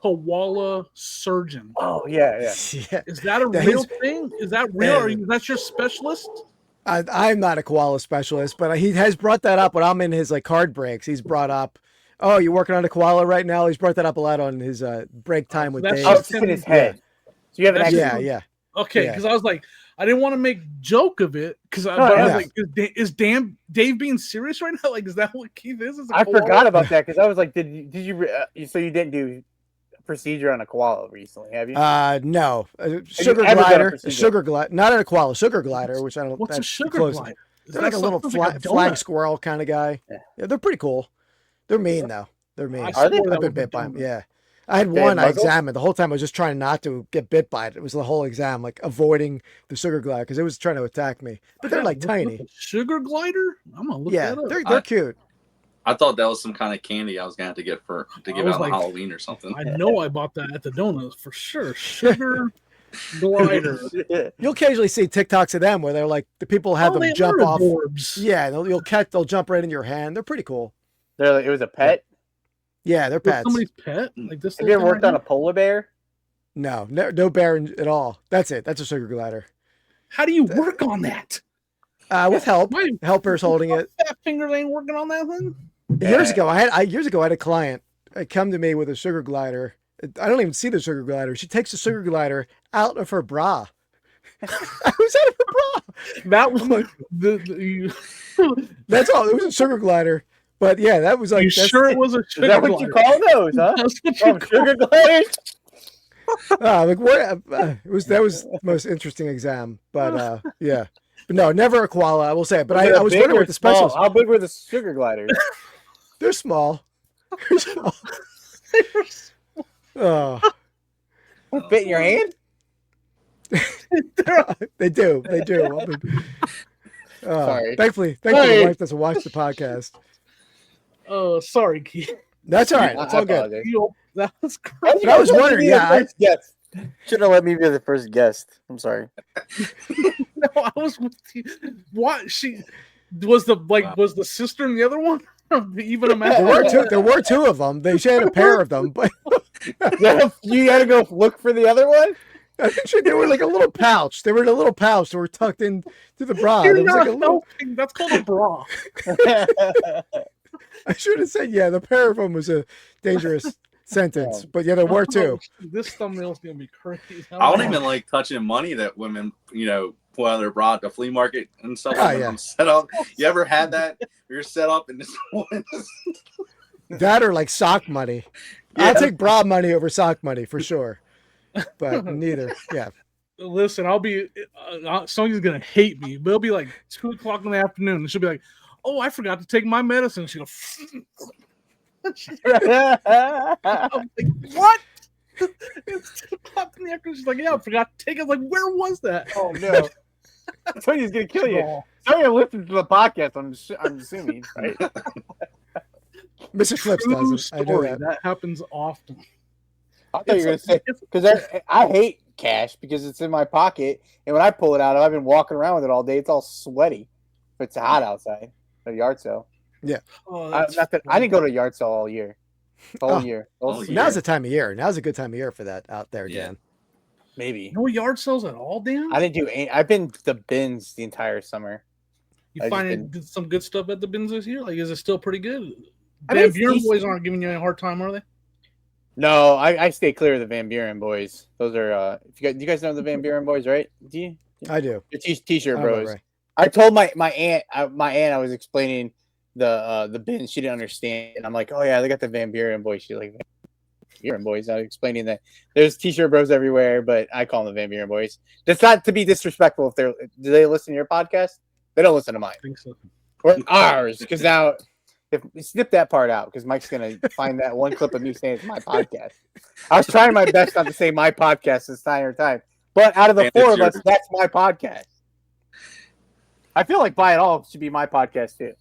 koala surgeon. Oh yeah. Is that a real thing? Is that real? Is that your specialist? I'm not a koala specialist, but he has brought that up when I'm in his card breaks. He's brought up, oh, you're working on a koala right now. He's brought that up a lot on his break time with Dave. It's in his head. So you have an actual... Yeah. Okay, because I was like, I didn't want to make joke of it because I was like, is Dave being serious right now? Like, is that what Keith is? I forgot about that because I was like, did you? So you didn't do procedure on a koala recently, have you? No, ever done a procedure? sugar glider, not an koala, sugar glider, which I don't. What's a that's sugar close. glider? Is They're that like a little something like a flying donut? squirrel kind of guy. Yeah. Yeah, they're pretty cool. They're mean though. They're mean. I swore that I've been was a bit by them. donut. Yeah. I had They have one I muzzles? examined. The whole time I was just trying not to get bit by it. It was the whole exam, like avoiding the sugar glider because it was trying to attack me. But they're like What's tiny. a sugar glider? I'm gonna look Yeah, that up. they're cute. I thought that was some kind of candy I was going to give I out was on like, Halloween or something. I know I bought that at the donuts for sure. Sugar glider. You'll occasionally see TikToks of them where they're like the people have Oh, them they jump are off. adorbs. Yeah, they'll jump right in your hand. They're pretty cool. It was a pet. Yeah, they're Was pets. somebody's pet? Like this? Have you ever little worked thing on a right polar bear? No bear at all. That's it. That's a sugar glider. here? How do you work on that? With help, My helpers holding it. fat fingers ain't working on that thing. Years ago, I had a client come to me with a sugar glider. I don't even see the sugar glider. She takes the sugar glider out of her bra. I was out of her bra. That was I'm like, you that's all. It was a sugar glider. But yeah, that was like. you that's- sure it was a Is sugar that what you glider? call those, huh? That's what you Oh, call sugar gliders? Like what? That was the most interesting exam. But yeah, but no, never a koala. I will say. But Was it I a was big wondering or what the small? specials. How big were the sugar gliders? They're small. They're small. Oh, Fit in your hand? they do. They do. Sorry. Thankfully, Sorry. my wife doesn't watch the podcast. Oh, sorry, Keith. That's all right. It's all good. apologize. That was Why great. did you I was guys let me wondering, be the yeah, first guest? Should have let me be the first guest. I'm sorry. No, I was with you. What she was was the sister in the other one? Even a There were two of them. She had a pair of them, but You gotta go look for the other one? I think they were like a little pouch. They were in a little pouch. They were tucked in to the bra. You're There was not like a little. helping. That's called a bra. I should have said, yeah, the pair of them was a dangerous sentence, but yeah, there were two. This thumbnail's gonna be crazy. I don't even like touching money that women, pull out of their bra at the flea market and stuff. Oh, Like yeah. I'm set up. You ever had that? You're set up and this That or like sock money. I'll take bra money over sock money for sure, but neither. Yeah. Listen, I'll be. Sonya's gonna hate me, but it'll be like 2:00 in the afternoon, and she'll be like, "Oh, I forgot to take my medicine." She'll go. I'm like, what? It's 2:00 in the afternoon. She's like, "Yeah, I forgot to take it." I'm like, where was that? Oh no. Sonya's gonna kill you. Oh, Sonya listens to the podcast, I'm assuming, right? Mrs. Flips true doesn't. I know story. that. That happens often. I thought you were gonna say because I hate cash because it's in my pocket, and when I pull it out, I've been walking around with it all day. It's all sweaty. If it's hot outside, a yard sale. Oh, I that's didn't go to a yard sale all year. Oh. Year. Oh, yeah. Now's the time of year. Now's a good time of year for that out there, Yeah. Dan. Maybe. no yard sales at all, Dan. I didn't do any. I've been to the bins the entire summer. You I just finding some good stuff at the bins this year? Like, is it still pretty good? I mean, Van it's Buren decent. boys aren't giving you any hard time, are they? No, I stay clear of the Van Buren boys. Those are you guys know the Van Buren boys, right? Do you? I do. Your t-shirt I know, bros. Ray. I told my aunt I was explaining the bin. She didn't understand. And I'm like, oh yeah, they got the Van Buren boys. She's like, Van Buren boys. I was explaining that there's t-shirt bros everywhere, but I call them the Van Buren boys. That's not to be disrespectful. Do they listen to your podcast? They don't listen to mine I think so. or ours because now if snip that part out because Mike's gonna find that one clip of me saying it's my podcast. I was trying my best not to say my podcast this entire time, but out of the And four it's of us, yours. that's my podcast. I feel like Buy It All should be my podcast too.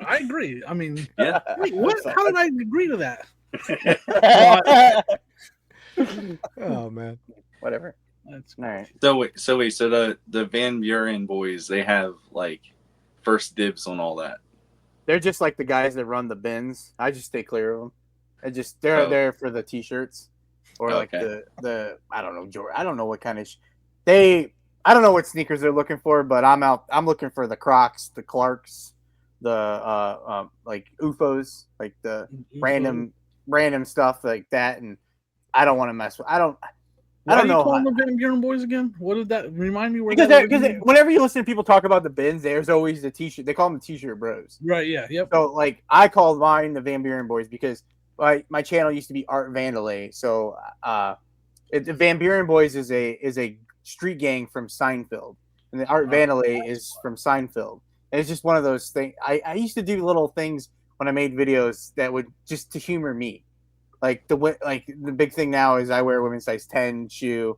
I agree. I mean, Yeah. wait, what? How did I agree to that? Oh man. Whatever. That's All right. So the Van Buren boys, they have like first dibs on all that. They're just like the guys that run the bins. I just stay clear of them. They're Oh. there for the t-shirts or like Okay. the I don't know, George. I don't know what kind of I don't know what sneakers they're looking for, but I'm looking for the Crocs, the Clarks, the like UFOs, like the random stuff like that, and I don't want to mess with. I don't Why do you know call how- them the Van Buren boys again? What did that remind me? Where because that because whenever you listen to people talk about the bins, there's always the t-shirt. They call them the t-shirt bros. right, yeah, yep. So like I call mine the Van Buren boys because my channel used to be Art Vandalay. So the Van Buren Boys is a street gang from Seinfeld, and the Art Vandalay is from Seinfeld. And it's just one of those things. I used to do little things when I made videos that would just to humor me. Like the big thing now is I wear a women's size 10 shoe,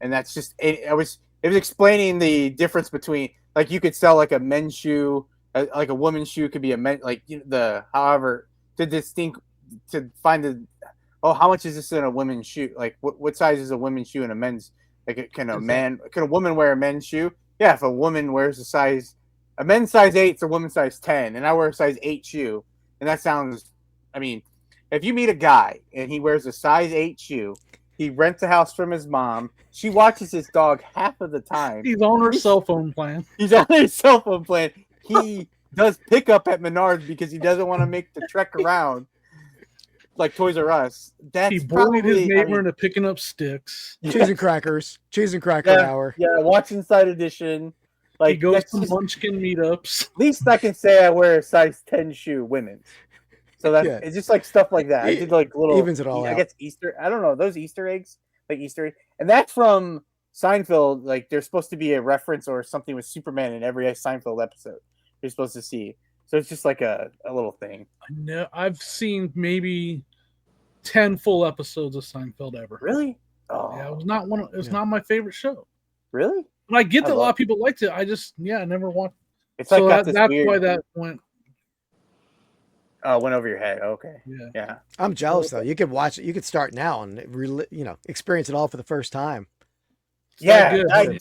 and that's just it was explaining the difference between, like, you could sell like a men's shoe, like a woman's shoe could be a men, like, however to find how much is this in a women's shoe, like what size is a women's shoe in a men's, like can a woman wear a men's shoe? Yeah, if a woman wears a men's size 8 is a woman's size 10, and I wear a size 8 shoe, and that sounds, I mean, if you meet a guy and he wears a size 8 shoe, he rents a house from his mom, she watches his dog half of the time. He's on her cell phone plan. He's on his cell phone plan. He does pickup at Menards because he doesn't want to make the trek around like Toys R Us. He bullied his neighbor into picking up sticks. Cheese and crackers. Cheese and cracker hour. Yeah, Watch Inside edition. Like, he goes to Munchkin meetups. At least I can say I wear a size 10 shoe women's. So it's just like stuff like that. I did like little evens it all out. I guess Easter. I don't know, those Easter eggs, like Easter egg, and that's from Seinfeld. Like, there's supposed to be a reference or something with Superman in every Seinfeld episode you're supposed to see. So it's just like a little thing. No, I've seen maybe 10 full episodes of Seinfeld ever. Really? Oh, yeah. It was not not my favorite show. Really? But I get that a lot of people liked it. I just I never watched. It's like that's why that went. Went over your head. Okay. Yeah. I'm jealous though. You could watch it. You could start now and experience it all for the first time. Yeah. I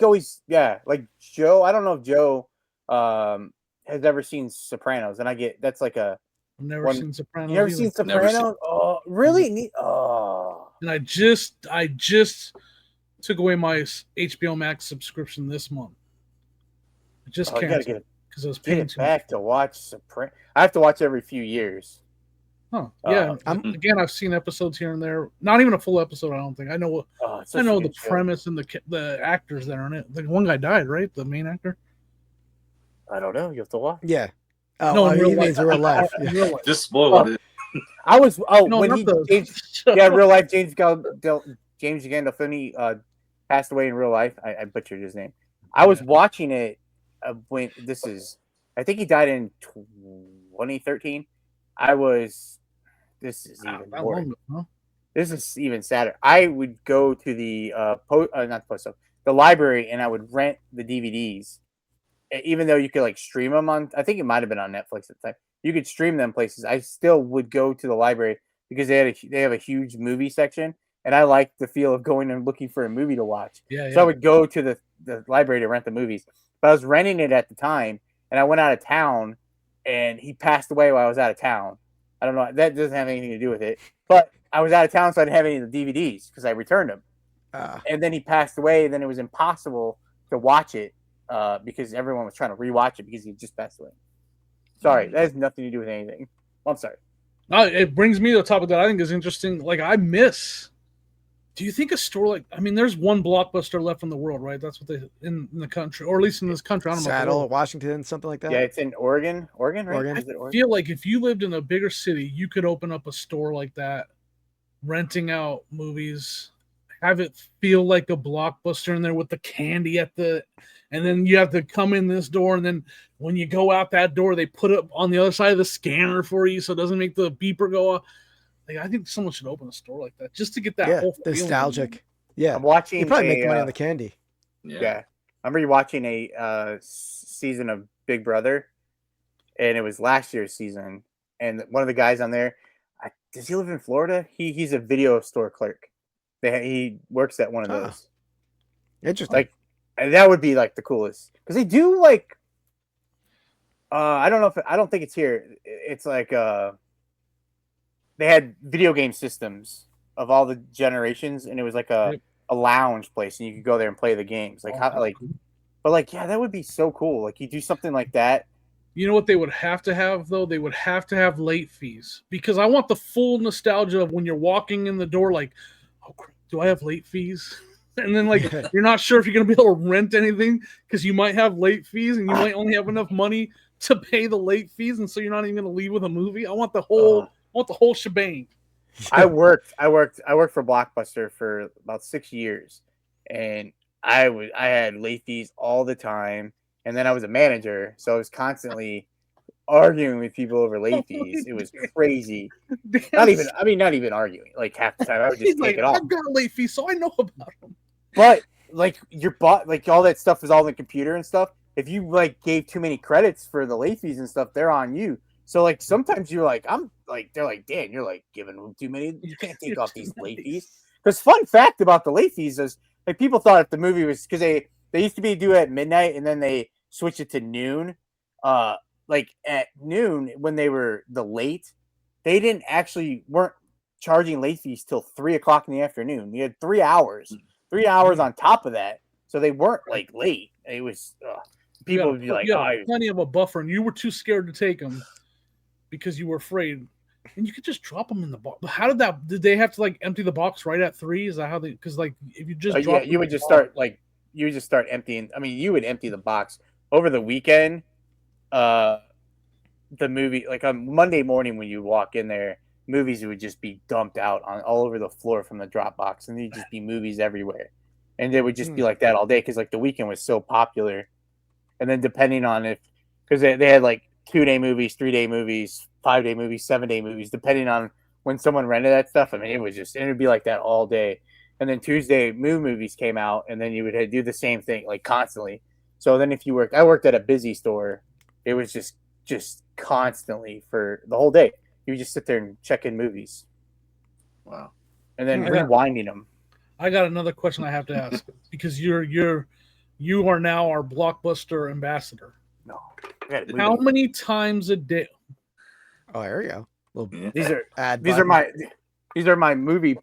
always like Joe. I don't know if Joe has ever seen Sopranos, and I get that's like a. I've never seen Sopranos. You never seen Sopranos? Oh, really? Oh. And I just took away my HBO Max subscription this month. I just canceled because I was paying too much. Back to watch Sopranos. I have to watch every few years. Huh? Yeah. Again, I've seen episodes here and there. Not even a full episode. I don't think. I know. I know the premise and the actors that are in it. Like, one guy died, right? The main actor. I don't know. You have to watch. Yeah. No, in real life. Real life. Just spoiled it. I was real life. James Gandolfini passed away in real life. I butchered his name. I was watching it when I think he died in 2013. This is even more. This is even sadder. I would go to the the library, and I would rent the DVDs, even though you could like stream them on. I think it might have been on Netflix at the time. You could stream them places. I still would go to the library because they have a huge movie section, and I like the feel of going and looking for a movie to watch. So I would go to the library to rent the movies. But I was renting it at the time, and I went out of town, and he passed away while I was out of town. I don't know. That doesn't have anything to do with it. But I was out of town, so I didn't have any of the DVDs because I returned them. And then he passed away, and then it was impossible to watch it because everyone was trying to rewatch it because he just passed away. Sorry, that has nothing to do with anything. I'm sorry. It brings me to the topic that I think is interesting. Like, I miss. Do you think a store there's one Blockbuster left in the world, right? That's what in the country, or at least in this country. I don't know. Seattle, Washington, something like that. Yeah, it's in Oregon. Oregon, right? Oregon. I feel like if you lived in a bigger city, you could open up a store like that, renting out movies, have it feel like a Blockbuster in there with the candy and then you have to come in this door, and then when you go out that door, they put it on the other side of the scanner for you, so it doesn't make the beeper go off. Like, I think someone should open a store like that just to get that whole nostalgic. Yeah, I'm watching. You probably make money on the candy. Yeah, I'm rewatching a season of Big Brother, and it was last year's season. And one of the guys on there, does he live in Florida? He's a video store clerk. He works at one of those. Interesting. Like, and that would be like the coolest because they do like. I don't think it's here. It's like they had video game systems of all the generations, and it was like a lounge place, and you could go there and play the games. Like that would be so cool. Like, you do something like that. You know what they would have to have though? They would have to have late fees, because I want the full nostalgia of when you're walking in the door. Like, oh, do I have late fees? And then like you're not sure if you're gonna be able to rent anything because you might have late fees, and you might only have enough money to pay the late fees, and so you're not even gonna leave with a movie. I want the whole want the whole shebang. I worked for Blockbuster for about 6 years, and I had late fees all the time, and then I was a manager, so I was constantly arguing with people over late fees. It was crazy. Not even arguing. Like half the time, I would just He's take like, it off. I've got a late fee, so I know about them. But like your bot, like all that stuff is all in the computer and stuff. If you like gave too many credits for the late fees and stuff, they're on you. So like sometimes you're like, they're like, Dan, you're like giving them too many. You can't take off these late fees. Because fun fact about the late fees is like people thought if the movie was because they used to be due at midnight and then they switched it to noon. Like at noon when they were the late, they weren't charging late fees till 3 o'clock in the afternoon. You had 3 hours. 3 hours on top of that, so they weren't like late. It was people would be like, plenty of a buffer, and you were too scared to take them because you were afraid, and you could just drop them in the box. How did they have to like empty the box right at 3? Is that how they? Because like if you just you would just start emptying. I mean, you would empty the box over the weekend. The movie like on Monday morning when you walk in there. Movies would just be dumped out on all over the floor from the drop box, and there'd just be movies everywhere, and it would just be like that all day because like the weekend was so popular. And then depending on because they had like 2-day movies, 3-day movies, 5-day movies, 7-day movies, depending on when someone rented that stuff. I mean, it would be like that all day. And then Tuesday movies came out, and then you would do the same thing like constantly. So then if you I worked at a busy store, it was just constantly for the whole day. You would just sit there and check in movies. Wow. And then rewinding them. I got another question I have to ask because you are now our Blockbuster ambassador. No. How many times a day? Oh, there you go. These are my movie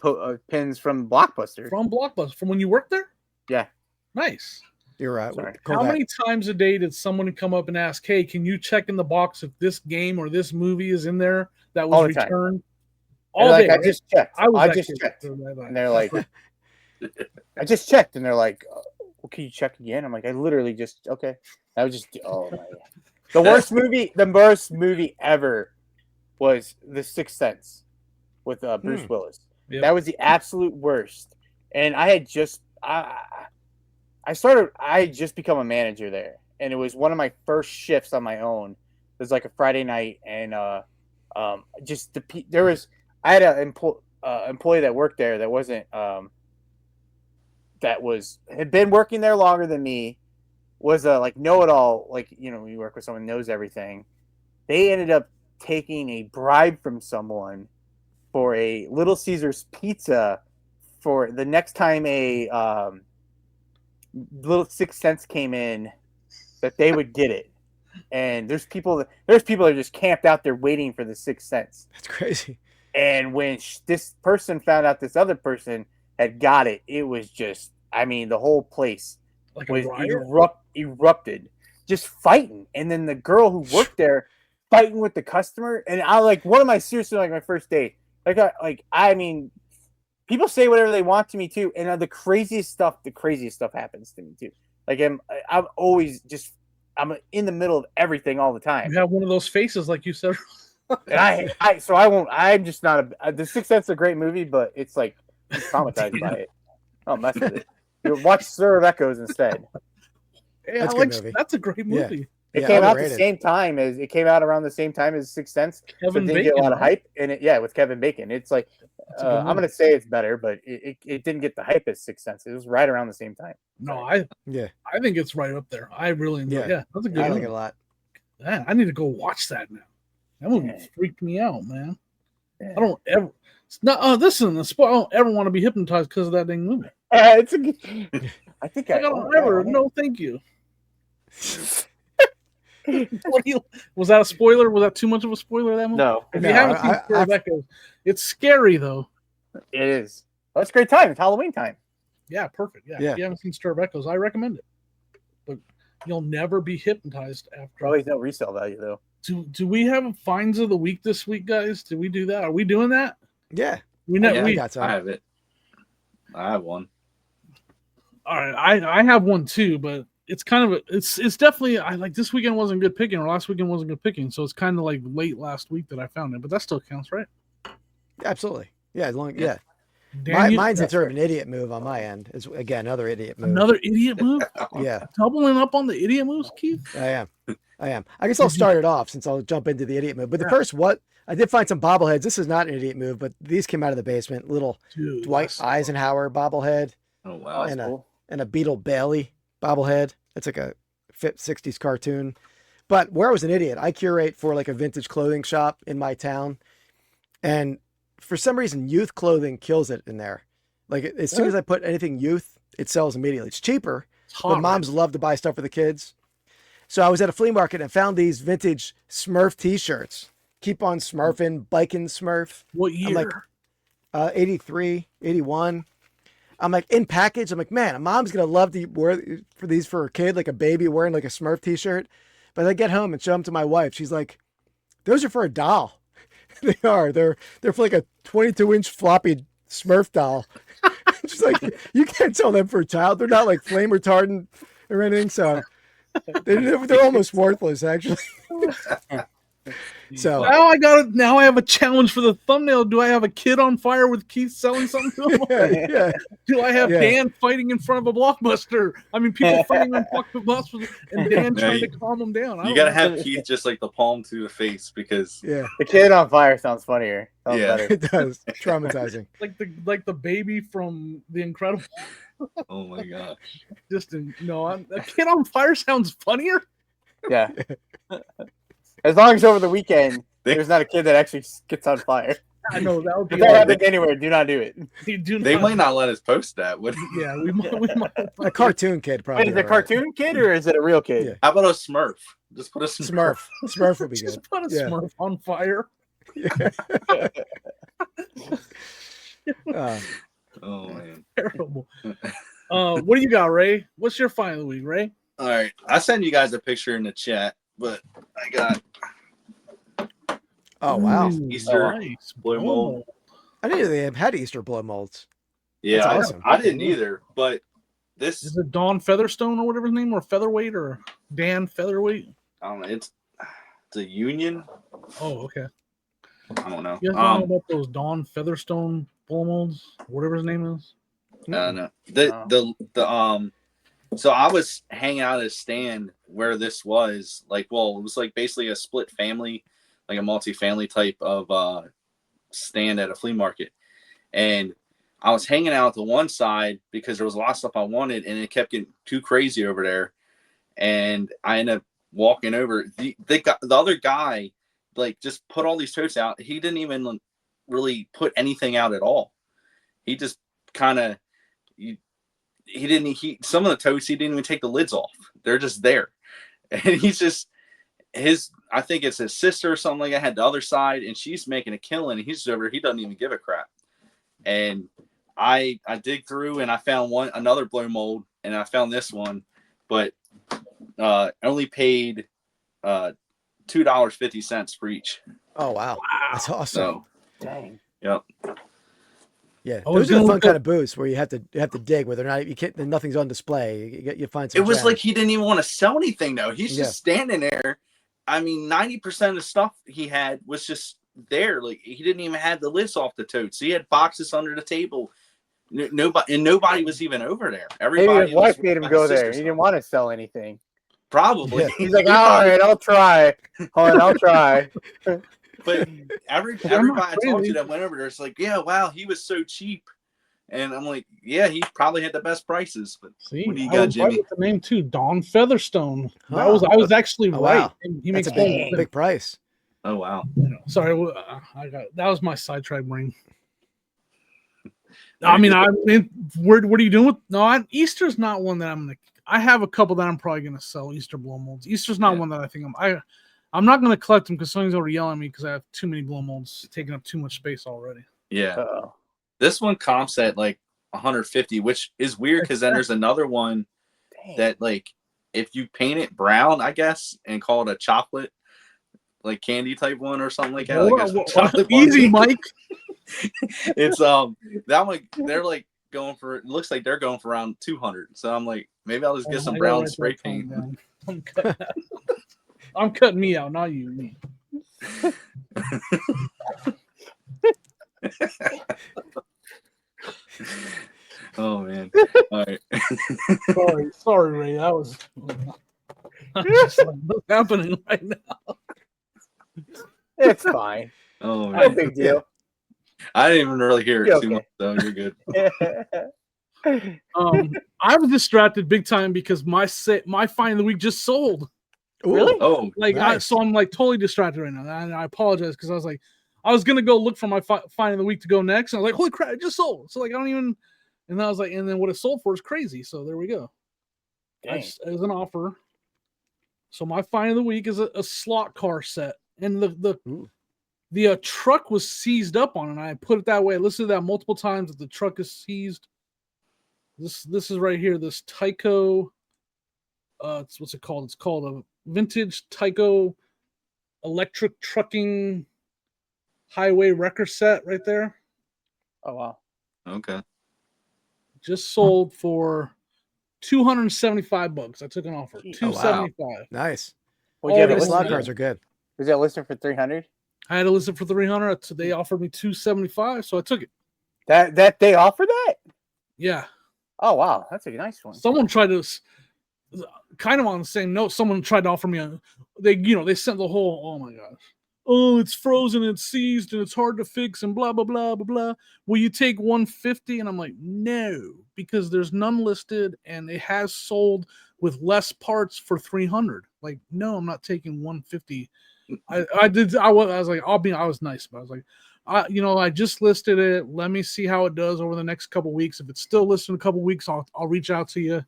pins from Blockbuster. From Blockbuster, from when you worked there? Yeah. Nice. You're right. How many times a day did someone come up and ask, "Hey, can you check in the box if this game or this movie is in there that was returned?" All day. I just checked. I just checked. And they're like, I just checked, and they're like, well, can you check again? I'm like, I literally just okay. I was just oh my God. The worst movie ever was The Sixth Sense with Bruce Willis. Yep. That was the absolute worst. And I had just I had just become a manager there, and it was one of my first shifts on my own. It was like a Friday night, and I had an employee that worked there that wasn't had been working there longer than me, was a like know-it-all, like when you work with someone who knows everything. They ended up taking a bribe from someone for a Little Caesars pizza for the next time a Little Sixth Sense came in, that they would get it. And there's people that are just camped out there waiting for the Sixth Sense. That's crazy. And when this person found out this other person had got it, it was just, I mean, the whole place was erupted, just fighting. And then the girl who worked there fighting with the customer. And I like, what am I seriously like my first date? I mean, people say whatever they want to me too. And the craziest stuff happens to me too. Like I'm always I'm in the middle of everything all the time. You have one of those faces, like you said. And I'm just not The Sixth Sense is a great movie, but it's like I'm traumatized by it. I'll mess with it. You watch Stir of Echoes instead. Yeah, that's a great movie. Yeah. It came out around the same time as Sixth Sense. Kevin Bacon, get a lot of hype, and with Kevin Bacon. It's like I'm gonna say it's better, but it didn't get the hype as Sixth Sense. It was right around the same time. No, I think it's right up there. I really enjoy it. Yeah, that's a good one. I like it a lot. Man, I need to go watch that now. That movie freaked me out, man. Yeah. I don't ever. It's not. Listen, I don't ever want to be hypnotized because of that dang movie. I think I don't ever. No, thank you. Was that a spoiler? Was that too much of a spoiler? That movie? No. If you haven't seen Stir of Echoes, it's scary though. It is. Well, it's a great time. It's Halloween time. Yeah, perfect. Yeah. If you haven't seen Stir of Echoes, I recommend it. But you'll never be hypnotized after. Probably no resale value though. Do we have finds of the week this week, guys? Did we do that? Are we doing that? Yeah. We got some. I have it. I have one. All right, I have one too, but it's kind of it's definitely this weekend wasn't good picking, or last weekend wasn't good picking, so it's kind of like late last week that I found it, but that still counts, right? Absolutely. Yeah, as long Yeah. Dan, mine's a sort of an idiot move on my end. It's again another idiot move. another idiot move. Yeah, Doubling up on the idiot moves, Keith. I am. I guess I'll start it off since I'll jump into the idiot move. But the first, I did find some bobbleheads. This is not an idiot move, but these came out of the basement. Little Dude, Dwight Eisenhower bobblehead Oh wow. That's cool. and a Beetle Bailey bobblehead. That's like a 60s cartoon. But where I was an idiot, I curate for like a vintage clothing shop in my town. And for some reason, youth clothing kills it in there. Like as soon as I put anything youth, it sells immediately. It's cheaper, It's but hot, moms love to buy stuff for the kids. So I was at a flea market and found these vintage Smurf t-shirts. Keep on Smurfing, biking Smurf. What year? I'm like 83, 81. I'm like in package. I'm like, man, a mom's going to love to wear for these for her kid, like a baby wearing like a Smurf t-shirt. But I get home and show them to my wife. She's like, those are for a doll. They are. They're for like a 22-inch floppy Smurf doll. She's like, you can't sell them for a child. They're not like flame retardant or anything. So they're almost worthless, actually. So Now I have a challenge for the thumbnail. Do I have a kid on fire with Keith selling something to him? yeah. Do I have Dan fighting in front of a Blockbuster? I mean, people fighting in Blockbuster and Dan trying to calm them down. You gotta have Keith just like the palm to the face because The kid on fire sounds funnier. Sounds better. It does. Traumatizing. like the baby from The Incredibles. oh my gosh. A kid on fire sounds funnier. Yeah. As long as over the weekend, there's not a kid that actually gets on fire. I know that would be. If that happens anywhere, do not do it. They might not let us post that. Would Yeah, we might. A cartoon kid, probably. Wait, is it a cartoon kid or is it a real kid? Yeah. How about a Smurf? Just put a Smurf. Smurf would be good. Just put a Yeah. Smurf on fire. Oh man. Terrible. What do you got, Ray? What's your final of the week, Ray? All right. I sent you guys a picture in the chat, but I got Oh, wow. Easter Nice. blow mold. I didn't know they had Easter blow molds. Yeah, That's awesome. I didn't either, but this Is it Don Featherstone or whatever his name, or Featherweight, or Dan Featherweight? I don't know. It's a Union. Oh, okay. I don't know. You guys don't know about those Don Featherstone blow molds, whatever his name is? No. So I was hanging out at a stand where this was it was like basically a split family, like a multi-family type of stand at a flea market. And I was hanging out at the one side because there was a lot of stuff I wanted and it kept getting too crazy over there. And I ended up walking over. The other guy, like, just put all these totes out. He didn't even really put anything out at all. He just kind of, some of the totes, he didn't even take the lids off. They're just there. And he's just, I think it's his sister or something like that had the other side and she's making a killing and he's just over, he doesn't even give a crap. And I dig through and I found another blow mold and I found this one, but only paid $2.50 for each. Oh, wow. That's awesome. So, Dang. yep. Yeah, I was those are the gonna fun look kind at- of booths where you have to dig where they're not, you can't, nothing's on display. You find some. It was gems. like he didn't even want to sell anything though. He's Yeah. just standing there. I mean, 90% of the stuff he had was just there. Like he didn't even have the lids off the totes. He had boxes under the table. Nobody was even over there. Maybe Everybody. his wife was made him at go his there. sister's He didn't house. want to sell anything. Probably. Yeah. He's like, all right, I'll try. Hold on, I'll try. But everybody I talked to that went over there, it's like, yeah, wow, he was so cheap. And I'm like, yeah, he probably had the best prices. But See, what do you I got, was right Jimmy? with the name too, Don Featherstone. I Huh. was actually Oh, right. wow. He That's makes a big price. Oh wow. Sorry, that was my sidetrack brain. I mean, what are you doing with? No, Easter's not one that I'm gonna. I have a couple that I'm probably gonna sell Easter blow molds. Easter's not one that I think I'm not gonna collect them because someone's already yelling at me because I have too many blow molds taking up too much space already. Yeah. Uh-oh. This one comps at like 150, which is weird because then there's another one Dang. that like if you paint it brown, I guess, and call it a chocolate like candy type one or something like that. Like a chocolate Easy, bunny. Mike. It's that one they're like going for it looks like they're going for around 200. So I'm like, maybe I'll just get some brown spray paint. I'm cutting me out, not you. Me. Oh man! All right. Sorry, Ray. That was just like, what's happening right now. It's fine. Oh No man! big deal. I didn't even really hear it You're too much, so you're good. I was distracted big time because my find of the week just sold. Really? Oh, Like Nice. so I'm like totally distracted right now, and I apologize because I was like, I was gonna go look for my find of the week to go next, and I was like, holy crap, it just sold. So like I don't even, and I was like, and then what it sold for is crazy. So there we go. Dang. It was an offer. So my find of the week is a slot car set, and the truck was seized up on, and I put it that way. I listened to that multiple times that the truck is seized. This is right here. This Tyco. What's it called? It's called a vintage Tyco electric trucking highway wrecker set right there. Oh wow. okay. Just sold for $275. I took an offer. Jeez. Oh, wow. $275. Nice. Would you have Oh, it this Slot listed? cars are good. Was that listed for 300? I had to list it for $300. So they offered me $275, so I took it. That they offer that? Yeah. Oh wow, that's a nice one. Someone tried to, kind of on the same note, someone tried to offer me they sent the whole, oh my gosh, oh, it's frozen, it's seized, and it's hard to fix, and blah blah blah blah blah. Will you take 150? And I'm like, no, because there's none listed, and it has sold with less parts for 300. Like, no, I'm not taking 150. I was like, I was nice, but I was like, I just listed it. Let me see how it does over the next couple weeks. If it's still listed in a couple weeks, I'll reach out to you.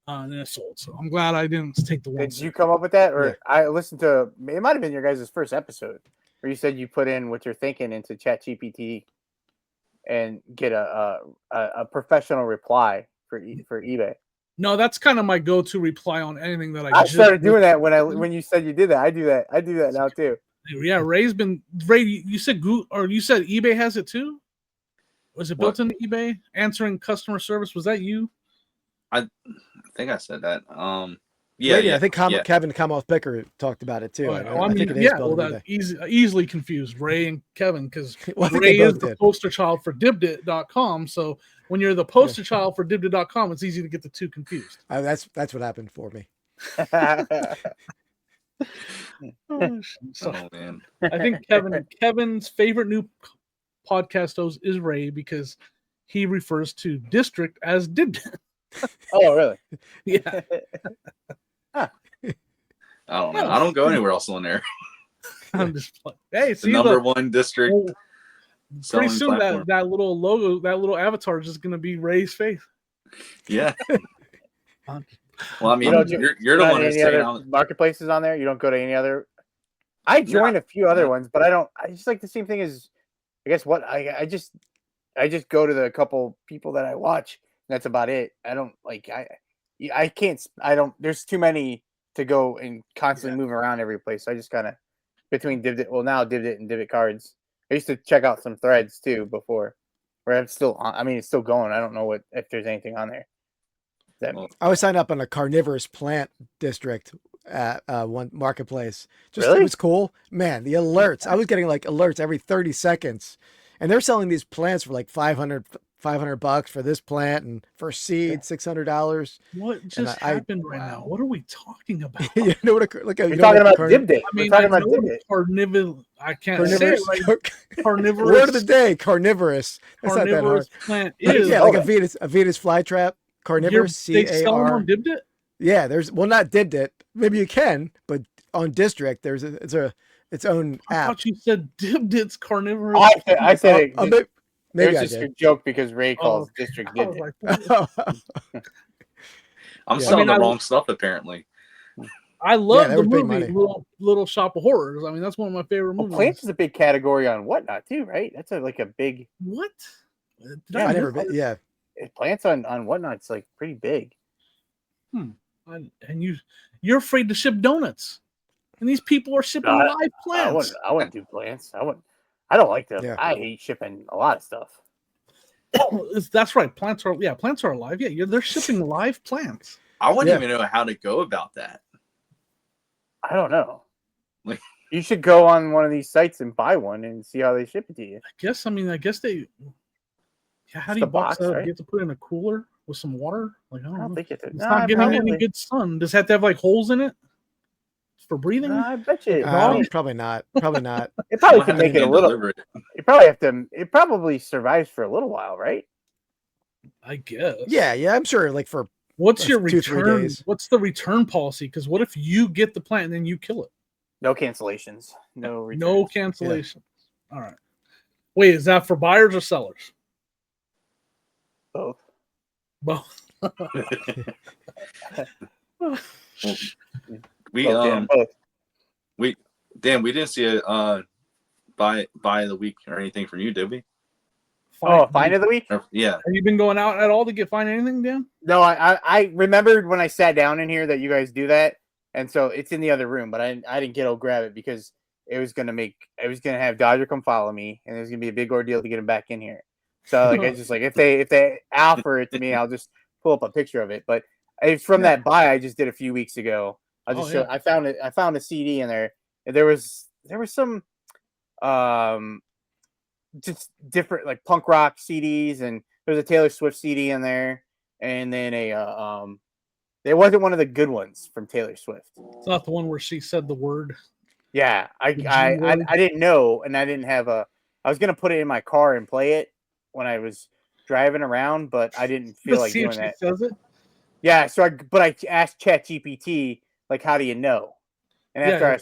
And then it sold. So I'm glad I didn't take the one. Did you come up with that, or Yeah. I listened to? It might have been your guys' first episode where you said you put in what you're thinking into ChatGPT and get a professional reply for eBay. No, that's kind of my go-to reply on anything that I started doing that when you said you did that. I do that now too. Yeah, Ray. You said Google, or you said eBay has it too. Was it built into eBay? Answering customer service. Was that you? I think I said that. Yeah, Yeah, I think yeah. Kevin Kamhoff-Bicker talked about it too. I think it is built into that easily confused Ray and Kevin because Well, I think Ray they is both the did. poster child for Dibdit.com. So when you're the poster child for Dibdit.com, it's easy to get the two confused. That's what happened for me. So Oh man. I think Kevin's favorite new podcast host is Ray because he refers to District as Dibdit. Oh, really? Yeah. I don't know. I don't go anywhere else on there. I'm just like, hey, The see number one district. well, pretty selling soon platform. that little logo, that little avatar is just gonna be Ray's face. Yeah. Well, I mean, you're the not one who's any saying other marketplaces on there. You don't go to any other. I joined a few other ones, but I don't. I just like the same thing as. I guess what I just go to the couple people that I watch. And that's about it. I don't like. I can't. I don't. There's too many to go and constantly move around every place. So I just kind of between Dibdit. Well, now Dibdit and Dibdit cards. I used to check out some threads too before. Where I'm still. I mean, it's still going. I don't know if there's anything on there. I was signed up on a carnivorous plant district at one marketplace. Really? It was cool, man. The alerts. I was getting like alerts every 30 seconds, and they're selling these plants for like $500 for this plant, and for seed $600. What just happened right now? What are we talking about? You know what? We're talking about Dibdit. I mean, We're talking about Dibdit. Carnivorous. I can't say it right. Carnivorous. Word of the day: carnivorous. That's not that hard. Carnivorous plant is Yeah, like a Venus flytrap. Carnivorous. They sell them on Dibdit? Yeah, there's not Dibdit. Maybe you can, but on District there's its own app. I thought you said Dibdit's carnivorous. I said it. Maybe There's just a joke because Ray calls District Dibdit. I'm selling the wrong stuff apparently. I love the movie Little Shop of Horrors. I mean, that's one of my favorite movies. Plants is a big category on Whatnot too, right? That's like a big. What? I never been. Yeah. Plants on Whatnot's like pretty big. And you're afraid to ship donuts, and these people are shipping live plants. I wouldn't do plants. I don't like them. Yeah. I hate shipping a lot of stuff. That's right. Plants are alive. Yeah, they're shipping live plants. I wouldn't even know how to go about that. I don't know. You should go on one of these sites and buy one and see how they ship it to you. I guess they. Yeah, how It's do you the box box, that up? right? You have to put it in a cooler with some water. Like I I don't don't know. think it's. It's not getting any good sun. Does it have to have like holes in it for breathing? I bet you. Like a I dog? mean, Probably not. Probably not. it probably Might can have make to it a hand little. deliver it. You probably have to. It probably survives for a little while, right? I guess. Yeah, I'm sure. Like for What's your 2-3 return? days. What's the return policy? Because what if you get the plant and then you kill it? No cancellations. No returns. No cancellation. All right. Wait, is that for buyers or sellers? Both. Both. We Both. Dan, we didn't see a buy of the week or anything from you, did we? Find of the week? Yeah. Have you been going out at all to find anything, Dan? No, I remembered when I sat down in here that you guys do that, and so it's in the other room, but I didn't get to grab it because it was gonna have Dodger come follow me, and it was gonna be a big ordeal to get him back in here. So like I just like if they offer it to me, I'll just pull up a picture of it. But it's from that buy I just did a few weeks ago. I'll just show. I found it. I found a CD in there. And there was some just different like punk rock CDs, and there's a Taylor Swift CD in there, and then there wasn't one of the good ones from Taylor Swift. It's not the one where she said the word. Yeah, I didn't know, and I didn't have I was gonna put it in my car and play it when I was driving around, but I didn't feel like doing that. Says it. Yeah, so I asked ChatGPT like, how do you know? And after I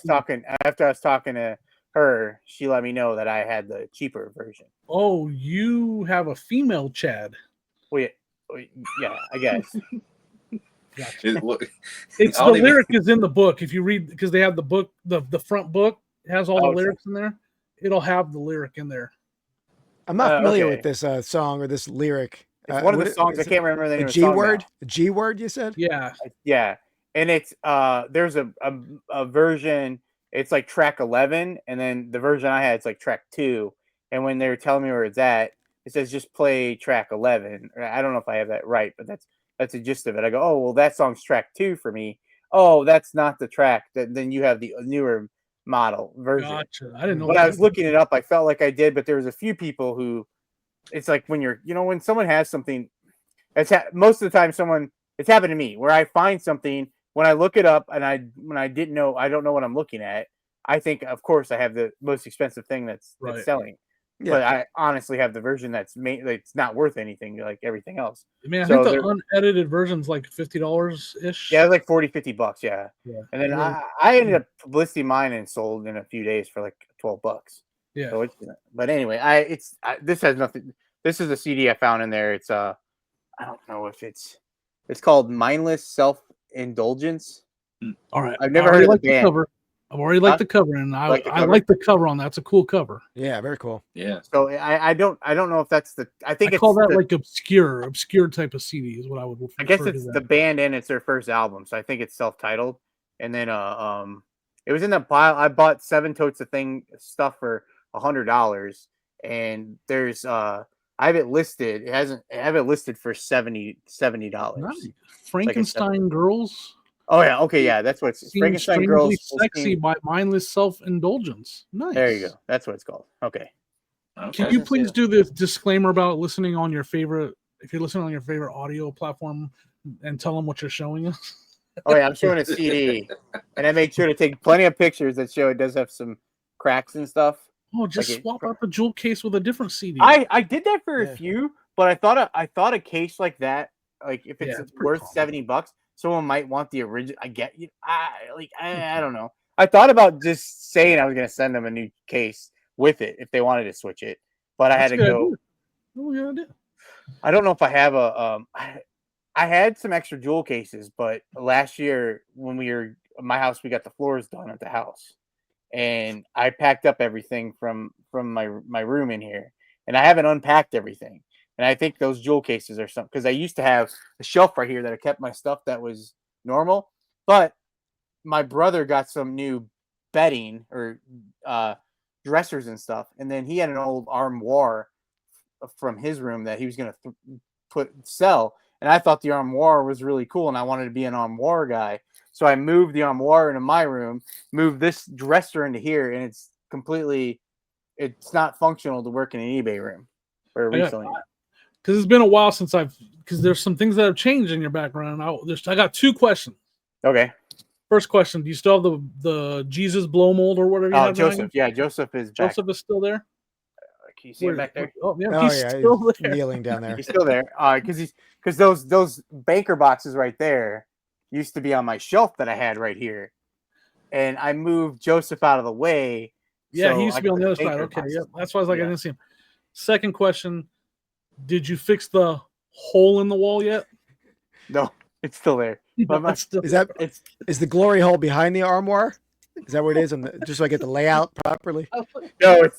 was talking to her, she let me know that I had the cheaper version. Oh, you have a female Chad. Wait, yeah, I guess. Gotcha. It's the lyric is in the book. If you read, because they have the book, the front book has all the lyrics in there. It'll have the lyric in there. I'm not familiar with this song or this lyric. It's one of the songs. I can't remember the name of the song. Word? A G word, you said? Yeah. Yeah. And it's there's a version, it's like track 11, and then the version I had, it's like track 2. And when they were telling me where it's at, it says just play track 11. I don't know if I have that right, but that's the gist of it. I go, oh well, that song's track 2 for me. Oh, that's not the track. Then you have the newer model version. Gotcha. I didn't know. When I was looking it up, I felt like I did, but there was a few people who, it's like when you're, when someone has something, most of the time it's happened to me where I find something. When I look it up and when I don't know what I'm looking at, I think, of course, I have the most expensive thing that's selling. Yeah. But I honestly have the version that's not worth anything like everything else. I mean, I think the unedited version's like $50 ish. Yeah, like $40-$50. Yeah. And then I ended up publicity mine and sold in a few days for like $12. Yeah. So but anyway, this has nothing. This is a CD I found in there. It's I don't know if it's called Mindless Self-Indulgence. All right. I've never heard of the band. Cover. I've already liked the cover, and I like the cover on that. It's a cool cover. Yeah, very cool. Yeah. So I don't know if that's the. I think I call that like obscure type of CD is what I would. I guess it's the band and it's their first album, so I think it's self-titled. And then it was in the pile. I bought 7 totes of stuff for $100, and there's I have it listed. I have it listed for $70. Nice. Frankenstein Girls. Oh yeah, okay, yeah, that's what it's Frankenstein Girls. Sexy by Mindless Self-Indulgence. Nice. There you go. That's what it's called. Okay. Can you please do the disclaimer about listening on your favorite? If you're listening on your favorite audio platform, and tell them what you're showing us. Oh yeah, I'm showing a CD, and I make sure to take plenty of pictures that show it does have some cracks and stuff. Oh, just swap out the jewel case with a different CD. I did that for a few, but I thought a case like that, like if it's worth $70, someone might want the original. I get you. I don't know. I thought about just saying I was going to send them a new case with it if they wanted to switch it, but I had to go. I don't know if I have I had some extra jewel cases, but last year when we were at my house, we got the floors done at the house, and I packed up everything from my room in here, and I haven't unpacked everything. And I think those jewel cases are something, because I used to have a shelf right here that I kept my stuff that was normal, but my brother got some new bedding or dressers and stuff, and then he had an old armoire from his room that he was going to sell, and I thought the armoire was really cool, and I wanted to be an armoire guy, So I moved the armoire into my room, moved this dresser into here, and it's not functional to work in an eBay room or a reselling. Because it's been a while since because there's some things that have changed in your background. I got 2 questions. Okay. First question: do you still have the Jesus blow mold or whatever? Oh, Joseph. Yeah, Joseph is back. Joseph is still there. Can you see him back there? Oh yeah, Oh he's yeah, still he's there. kneeling down there. He's still there. Because those banker boxes right there used to be on my shelf that I had right here, and I moved Joseph out of the way. Yeah, so he used I to be on got the other side. banker Okay, boxes. yeah, that's why I was like, Yeah. I didn't see him. Second question: did you fix the hole in the wall yet? No, it's still there. But No, it's still Is the glory hole behind the armoire? Is that where it is? Just so I get the layout properly. No, no.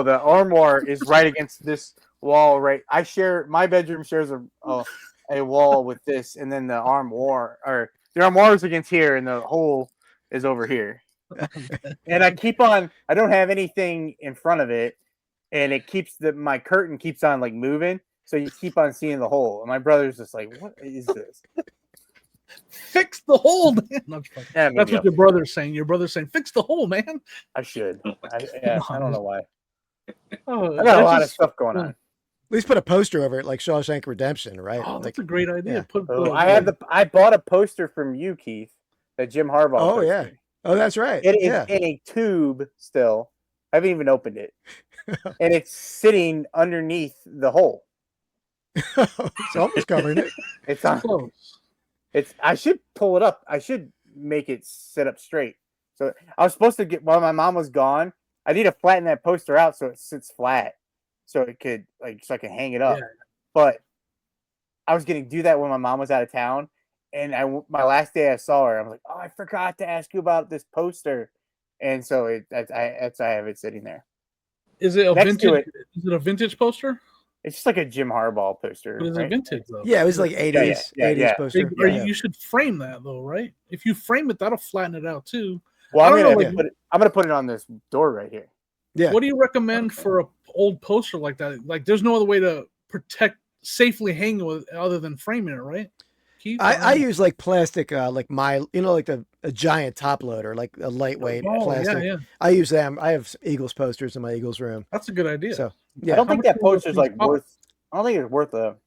The armoire is right against this wall. Right, my bedroom shares a wall with this, and then the armoire is against here, and the hole is over here. And I don't have anything in front of it, and it keeps my curtain keeps on like moving, so you keep on seeing the hole. And my brother's just like, "What is this?" fix the hole, man. Yeah, That's what your brother's saying. Your brother's saying, fix the hole, man. I should. I don't know why. Oh, I got a lot of stuff going on. At least put a poster over it, like Shawshank Redemption, right? Oh, like, that's a great idea. yeah. I bought a poster from you, Keith, that Jim Harbaugh. Oh poster. yeah. Oh, that's right. It is in a tube still. I haven't even opened it, and it's sitting underneath the hole. It's almost covering it. It's on. Close. I should pull it up. I should make it sit up straight. So I was supposed to while my mom was gone. I need to flatten that poster out so it sits flat, so it could so I can hang it up. Yeah. But I was going to do that when my mom was out of town, and my last day I saw her, I was like, "Oh, I forgot to ask you about this poster," and so I have it sitting there. Is it a vintage? Is it a vintage poster? It's just like a Jim Harbaugh poster. But it's a vintage though. Yeah, it was like 80s poster. You should frame that though, right? If you frame it, that'll flatten it out too. Well, I'm gonna put it on this door right here. Yeah. What do you recommend for an old poster like that? Like, there's no other way to safely hang with other than framing it, right? Keith, I use like plastic, like a giant top loader, like a lightweight plastic. Yeah. I use them. I have Eagles posters in my Eagles room. That's a good idea. So yeah, I don't think that poster's worth. I don't think it's worth a.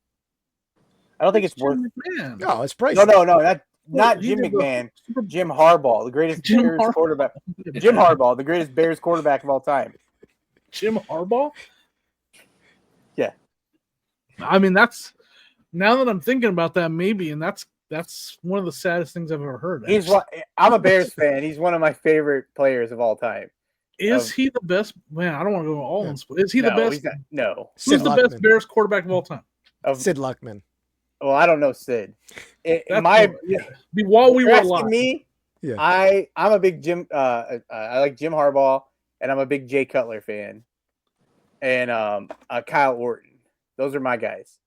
I don't think it's worth. McMahon. No, it's pricey. No, not Jim McMahon. Jim Harbaugh, the greatest Bears quarterback. Jim Harbaugh, the greatest Bears quarterback of all time. Jim Harbaugh. Yeah. I mean, that's now that I'm thinking about that, maybe, and that's one of the saddest things I've ever heard. I'm a Bears fan. He's one of my favorite players of all time. Is he the best? Man, I don't want to go all in. Is he the best? No. Who's the best Bears quarterback of all time? Sid Luckman. Well, I don't know Sid. While we were alive. Me, yeah. I'm a big Jim. I like Jim Harbaugh, and I'm a big Jay Cutler fan, and Kyle Orton. Those are my guys.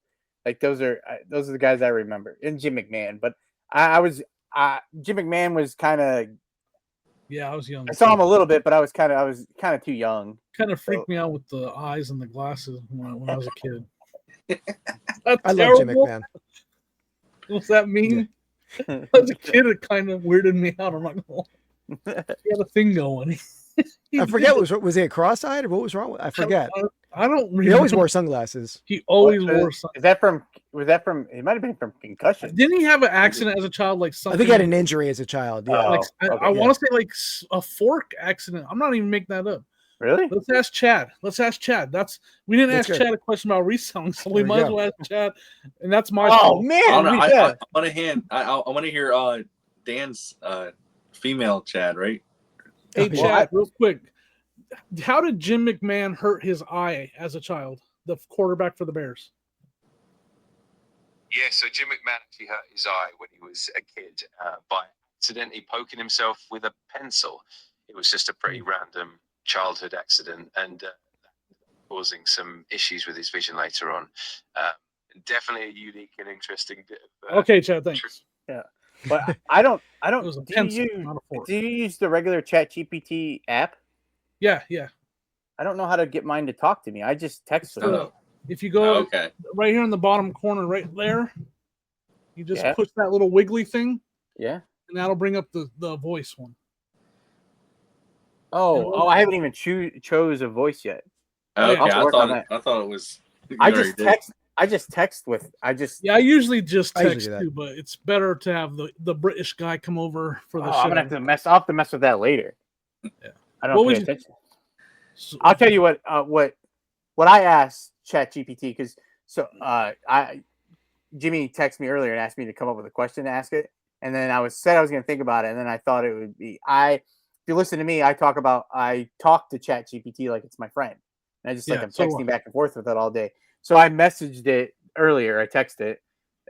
Like those are the guys I remember. And Jim McMahon, but Jim McMahon was kind of. Yeah, I was young. I saw him a little bit, but I was kind of too young. Kind of freaked me out with the eyes and the glasses when I was a kid. I love Jim McMahon. What's that mean? Yeah. As a kid, it kind of weirded me out. I'm like, oh, he had a thing going. I forget. Was he a cross-eyed or what was wrong with? I forget. I don't remember. He always wore sunglasses. He always wore sunglasses. Was that from? It might have been from concussion. Didn't he have an accident as a child? Like something. I think he had an injury as a child. Yeah. I want to say like a fork accident. I'm not even making that up. Really? Let's ask Chad. We didn't ask Chad a question about reselling, so we might as well ask Chad. And that's my. Oh man! I want to hear Dan's female Chad, right? Hey Chad, real quick. How did Jim McMahon hurt his eye as a child? The quarterback for the Bears. Yeah, so Jim McMahon actually hurt his eye when he was a kid by accidentally poking himself with a pencil. It was just a pretty random childhood accident and causing some issues with his vision later on. Definitely a unique and interesting bit of okay, Chad, thanks. Yeah. But I don't it was a pencil, not a fork. Do you use the regular ChatGPT app? Yeah. I don't know how to get mine to talk to me. I just text them. If you go right here in the bottom corner right there, you just push that little wiggly thing Yeah. and that'll bring up the voice one. Oh, I haven't even chose a voice yet. Oh, yeah. Okay, I'll work on that. I thought it was. I just text with. Yeah, I usually just I usually text do that. too, but it's better to have the British guy come over for the Oh, show. I'm gonna have to mess. I'll have to mess with that later. Yeah. I don't What pay would you- attention. So- I'll tell you what I asked ChatGPT because Jimmy texted me earlier and asked me to come up with a question to ask it, and then I was going to think about it, and then I thought it would be If you listen to me, I talk to ChatGPT like it's my friend, and I just I'm texting back and forth with it all day. So I messaged it earlier. I texted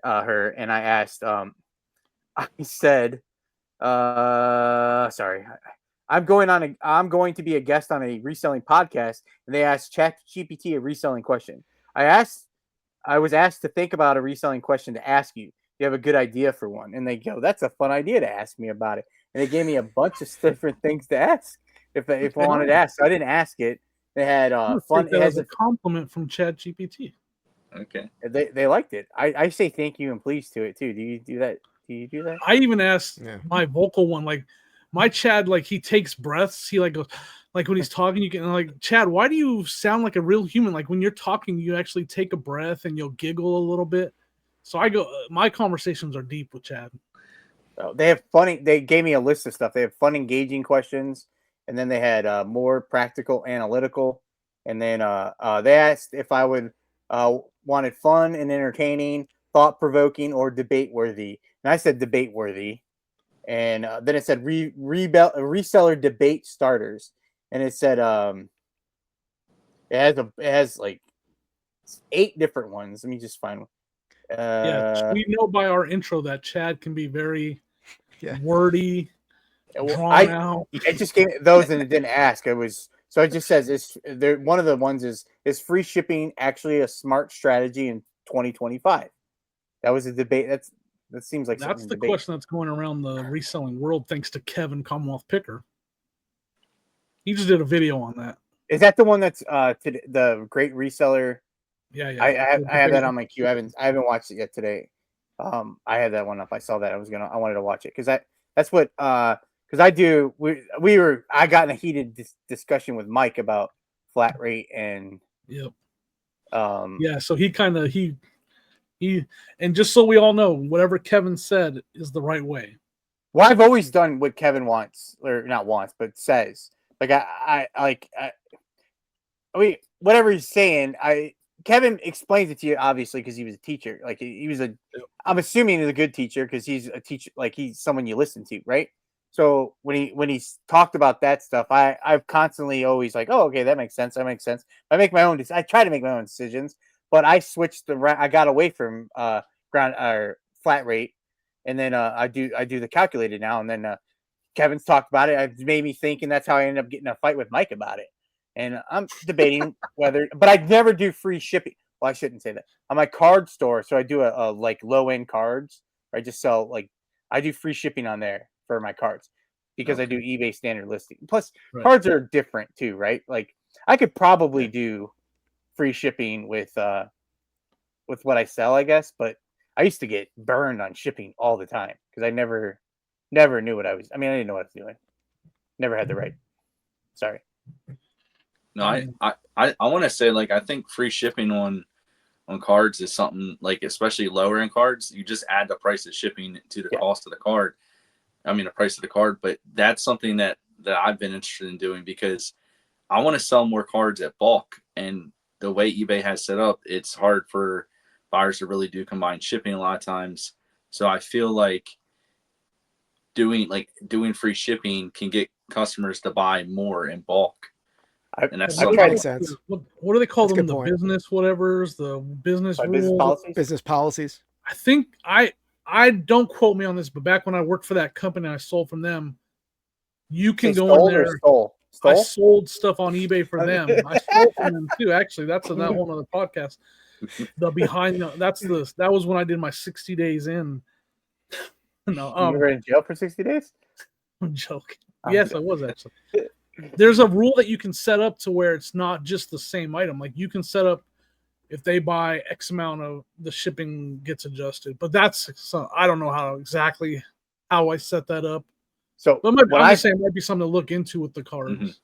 her and I asked. I said, sorry. I'm going to be a guest on a reselling podcast, and they asked ChatGPT a reselling question. I was asked to think about a reselling question to ask you. You have a good idea for one, and they go, "That's a fun idea to ask me about it." And they gave me a bunch of different things to ask if I wanted to ask. So I didn't ask it. They had fun. It has a compliment from ChatGPT. Okay. They liked it. I say thank you and please to it too. Do you do that? Do you do that? I even asked my vocal one, like my Chad, like he takes breaths. He like goes, like when he's talking, you can like, Chad, why do you sound like a real human? Like when you're talking, you actually take a breath and you'll giggle a little bit. So my conversations are deep with Chad. They have funny. They gave me a list of stuff. They have fun, engaging questions, and then they had more practical, analytical, and then they asked if I would wanted fun and entertaining, thought provoking, or debate worthy. And I said debate worthy, and then it said reseller debate starters, and it said it has like 8 different ones. Let me just find one. We know by our intro that Chad can be very wordy, drawn out. It just gave those and it didn't ask. It was so it just says it's there. One of the ones is free shipping actually a smart strategy in 2025? That was a debate. That seems like that's the question that's going around the reselling world. Thanks to Kevin Commonwealth Picker, he just did a video on that. Is that the one that's the great reseller? Yeah. I have that on my queue. I haven't watched it yet today. I had that one up. I saw that. I wanted to watch it because that's what because I do. I got in a heated discussion with Mike about flat rate and so he and just so we all know, whatever Kevin said is the right way. Well, I've always done what Kevin wants, or not wants, but says. Like whatever he's saying, Kevin explains it to you obviously because he was a teacher. Like I'm assuming he's a good teacher because he's a teacher. Like he's someone you listen to, right? So when he's talked about that stuff, I've constantly always like, oh, okay, that makes sense. That makes sense. I try to make my own decisions, but I switched I got away from ground or flat rate, and then I do the calculated now, and then Kevin's talked about it. It made me think, and that's how I ended up getting a fight with Mike about it. And I'm debating whether, but I never do free shipping. Well, I shouldn't say that. On my card store, so I do a like low end cards. I just sell I do free shipping on there for my cards because I do eBay standard listing. Plus, cards are different too, right? Like I could probably do free shipping with what I sell, I guess. But I used to get burned on shipping all the time because I never knew what I was. I mean, I didn't know what I was doing. Never had the right. Sorry. No, I want to say I think free shipping on cards is something especially lower end cards. You just add the price of shipping to the cost of the card. I mean, the price of the card, but that's something that I've been interested in doing because I want to sell more cards at bulk. And the way eBay has set up, it's hard for buyers to really do combined shipping a lot of times. So I feel like doing free shipping can get customers to buy more in bulk. And that's that makes sense. What do they call them? The business whatevers, the business rules, business policies. I think I don't quote me on this, but back when I worked for that company, I sold from them. You can go in there. I sold stuff on eBay for them. I sold from them too. Actually, that's that whole other podcast. That was when I did my 60 days in. No, you were in jail for 60 days? I'm joking. Yes, I was actually. There's a rule that you can set up to where it's not just the same item. Like you can set up if they buy X amount of the shipping gets adjusted, but I don't know how how I set that up. So But I'm just saying it might be something to look into with the cards. Mhm.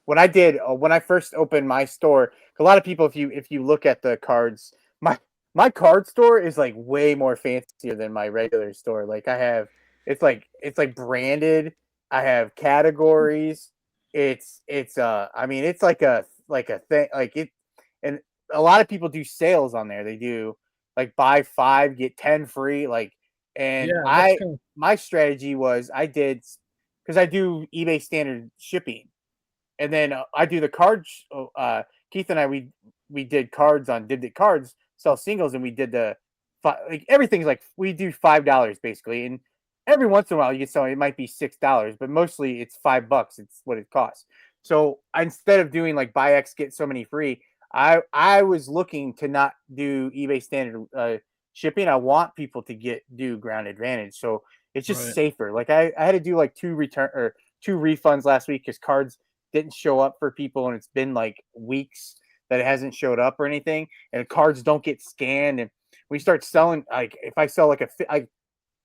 what I did when I first opened my store, a lot of people, if you look at the cards, my card store is like way more fancier than my regular store. Like it's like branded. I have categories. I mean, it's like a thing, like it, and a lot of people do sales on there. They do like buy 5 get 10 free, like, and Yeah, that's kind of, my strategy was because I do eBay standard shipping. And then I do the cards. Keith and I, we did cards on Did It Cards, sell singles, and we did like everything's like we do $5 basically, and every once in a while you get something, it might be $6, but mostly it's $5. It's what it costs. So instead of doing like buy X get so many free, I was looking to not do eBay standard shipping. I want people to do ground advantage, so it's just Right. safer. Like I had to do like 2 refunds last week because cards didn't show up for people, and it's been like weeks that it hasn't showed up or anything, and cards don't get scanned. And we start selling, like if I sell like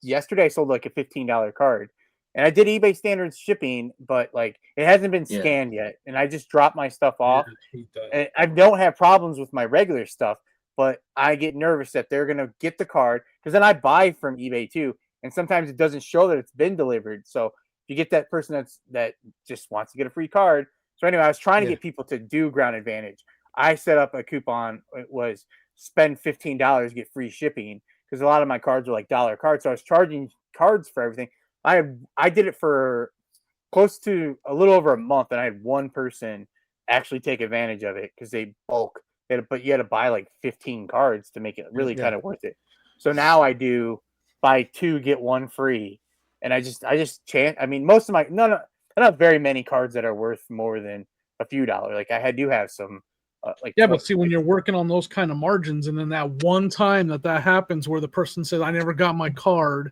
yesterday I sold like a $15 card, and I did eBay standard shipping, but like it hasn't been scanned yet, and I just dropped my stuff off. I hate that. And I don't have problems with my regular stuff, but I get nervous that they're gonna get the card, because then I buy from eBay too, and sometimes it doesn't show that it's been delivered. So you get that person that just wants to get a free card. So anyway, I was trying to get people to do ground advantage. I set up a coupon. It was spend $15, get free shipping, because a lot of my cards are like dollar cards. So I was charging cards for everything. I did it for close to a little over a month, and I had one person actually take advantage of it because they bulk. But you had to buy like 15 cards to make it really kind of worth it. So now I do buy 2 get 1 free. And I just I mean, most of my I don't have very many cards that are worth more than a few dollars. Like I do have some, like, yeah, but see, when you're working on those kind of margins, and then that one time that happens where the person says, "I never got my card,"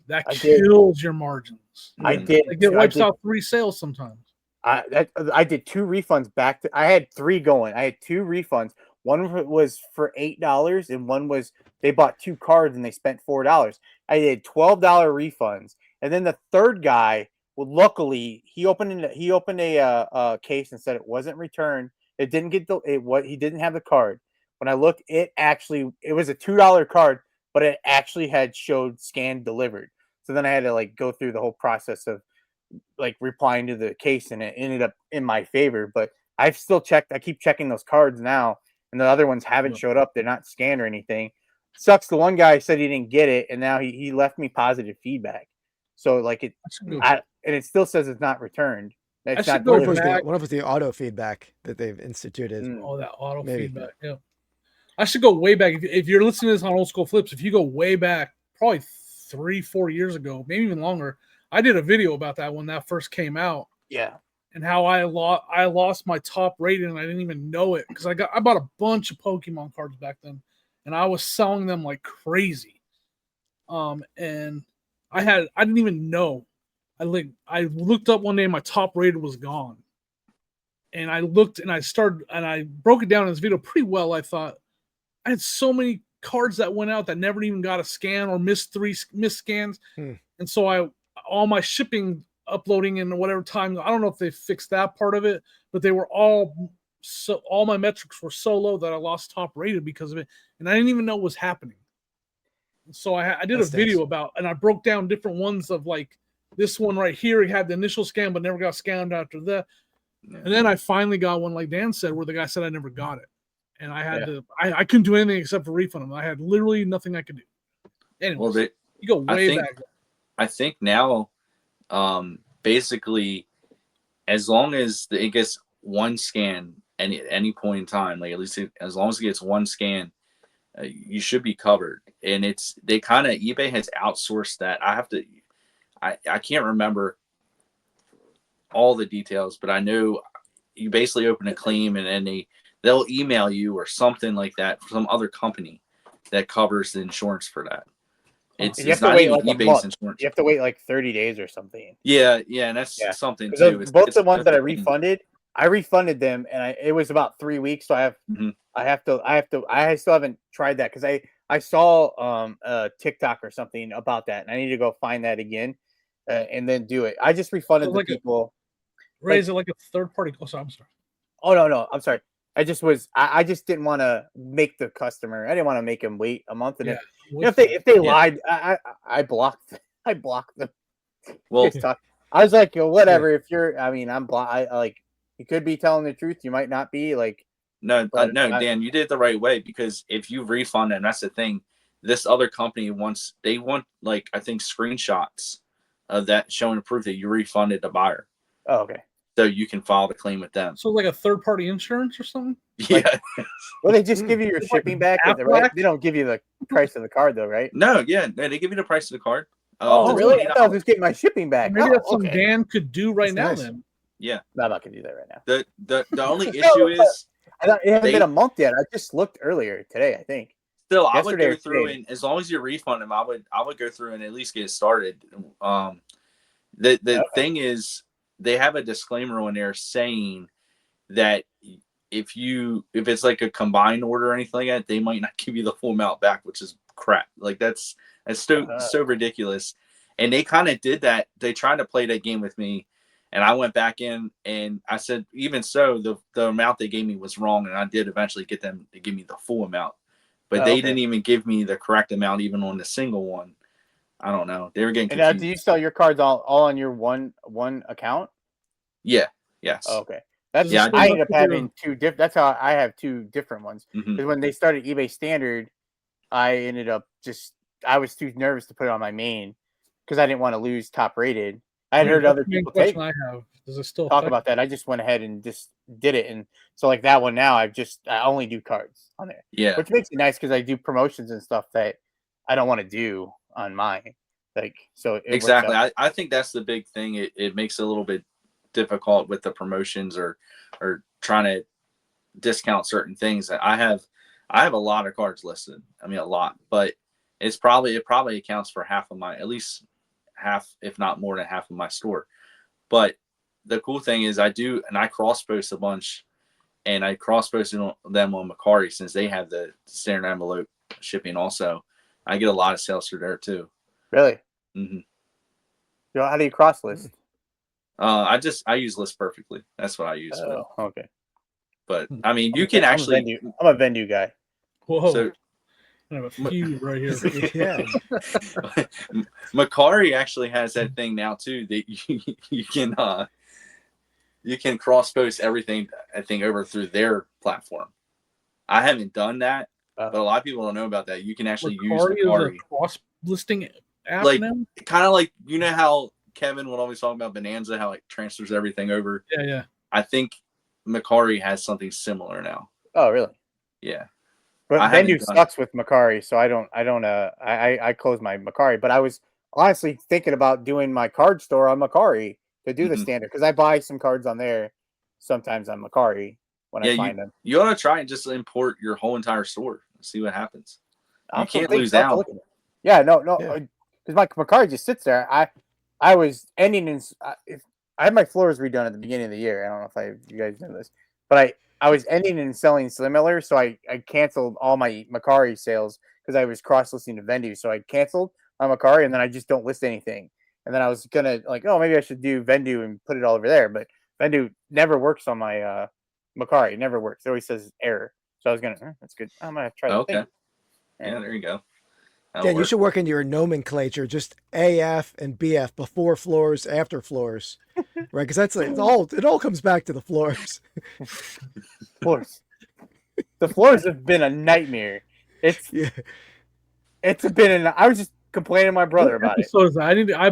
that kills your margins. I did. Like it wipes out 3 sales sometimes. I did 2 refunds back to. I had 3 going. I had 2 refunds. One was for $8, and one was they bought 2 cards and they spent $4. I did $12 refunds, and then the third guy, well, luckily he opened a case and said it wasn't returned. It didn't get he didn't have the card. When I looked, it was a $2 card, but it actually had showed scanned delivered. So then I had to like go through the whole process of like replying to the case, and it ended up in my favor. But I've still checked. I keep checking those cards now, and the other ones haven't showed up. They're not scanned or anything. Sucks. The one guy said he didn't get it, and now he left me positive feedback. So like and it still says it's not returned. It's not what if it's the auto feedback that they've instituted? Oh, that auto feedback. Yeah. I should go way back. If you're listening to this on Old School Flips, if you go way back, probably 3-4 years ago, maybe even longer, I did a video about that when that first came out. Yeah. And how I lost my top rating, and I didn't even know it, because I bought a bunch of Pokemon cards back then, and I was selling them like crazy. And I didn't even know. I looked up one day and my top rated was gone. And I looked and I broke it down in this video pretty well. I thought I had so many cards that went out that never even got a scan or missed scans. And so all my shipping, uploading in whatever time, I don't know if they fixed that part of it, but they were all my metrics were so low that I lost top rated because of it. And I didn't even know what was happening. So I did a video about, and I broke down different ones of like this one right here. He had the initial scan, but never got scanned after that. And then I finally got one, like Dan said, where the guy said I never got it. And I had I couldn't do anything except for refund him. I had literally nothing I could do. Anyways, you go way back. I think now, basically, as long as it gets one scan at any point in time, like at least as long as it gets one scan, you should be covered. And eBay has outsourced that. I can't remember all the details, but I know you basically open a claim and then they'll email you or something like that from some other company that covers the insurance for that. It's not even eBay's insurance. You have to wait like 30 days or something. Yeah, and that's something too. Both the ones that I refunded them, and it was about 3 weeks. So I still haven't tried that because I saw a TikTok or something about that, and I need to go find that again and then do it. I just refunded So the like people. Ray, is it like a third party? Oh, sorry, I'm sorry. Oh no, I'm sorry. I just didn't want to make the customer. I didn't want to make them wait a month. And Yeah. if they lied, I blocked them. Well, I was like, whatever. If you're, I mean, I'm like, you could be telling the truth. You might not be. Like, no, but Dan, you did it the right way, because if you refund them, that's the thing. This other company wants like, I think, screenshots of that showing proof that you refunded the buyer, Oh, okay. so you can file the claim with them. So like a third party insurance or something? Yeah. Well, they just give you your Like shipping back, right? Aflac? They don't give you the price of the card, though, right? No, they give you the price of the card. Oh, It's really? I thought I was $20. just getting my shipping back. Maybe Oh, that's something okay. Dan could do right That's now. nice. Then Yeah. No, I'm not gonna do that right now. The only issue is, I thought it hasn't They- been a month yet. I just looked earlier today, I think. still, I would Yesterday go or through, today. and as long as you refund them, I would go through and at least get it started. The Okay. thing is, they have a disclaimer on there saying that if it's like a combined order or anything like that, they might not give you the full amount back, which is crap. Like, that's so ridiculous. And they kind of did that. They tried to play that game with me, and I went back in and I said, even so, the amount they gave me was wrong, and I did eventually get them to give me the full amount, but they didn't even give me the correct amount even on the single one. I don't know. They were getting And confused. do you sell your cards all on your one account? Yeah. Yes. Oh, okay. That's Yeah, I I ended up having two different. That's how I have two different ones. Mhm. Because when they started eBay Standard, I ended up I was too nervous to put it on my main because I didn't want to lose top rated. I had heard That's other the main people question I have. Does it still talk affect about that. I just went ahead and just did it, and so like that one now, I only do cards on there, Yeah. which makes it nice because I do promotions and stuff that I don't want to do on mine. Like, so it Exactly. works out. I think that's the big thing. It makes it a little bit difficult with the promotions or trying to discount certain things. I have a lot of cards listed. I mean, a lot, but it probably accounts for half of at least half, if not more than half of my store. But the cool thing is I cross post a bunch, and I cross posted them on Macari since they have the standard envelope shipping also. I get a lot of sales through there too. Really? Mm-hmm. How do you cross list? I use List Perfectly. That's what I use. Oh, okay. But I mean, you can actually. I'm a venue guy. Whoa. So I have a few right here. Yeah. Macari actually has that thing now too that you can cross post everything, I think, over through their platform. I haven't done that, but a lot of people don't know about that. You can actually use Macari. Is a cross listing app Like, now? kind of like, you know how Kevin would always talk about Bonanza, how it transfers everything over. Yeah. I think Macari has something similar now. Oh, really? Yeah. But venue sucks with Macari, so I closed my Macari. But I was honestly thinking about doing my card store on Macari to do the standard, because I buy some cards on there sometimes on Macari when I find them. You ought to try and just import your whole entire store and see what happens. You can't lose out. Yeah, no, because my Macari just sits there. I was ending in. I had my floors redone at the beginning of the year. I don't know if you guys know this, but I was ending and selling similar, so I canceled all my Macari sales because I was cross listing to Vendu. So I canceled my Macari, and then I just don't list anything. And then I was gonna maybe I should do Vendu and put it all over there, but Vendu never works on my Macari. It never works. It always says error. So I was gonna. That's good. I'm gonna try that. Okay. Thing. Yeah, there you go. Dan, you should work into your nomenclature, just AF and BF, before floors, after floors, right? Because it all comes back to the floors. Floors. The floors have been a nightmare. I was just complaining to my brother about it.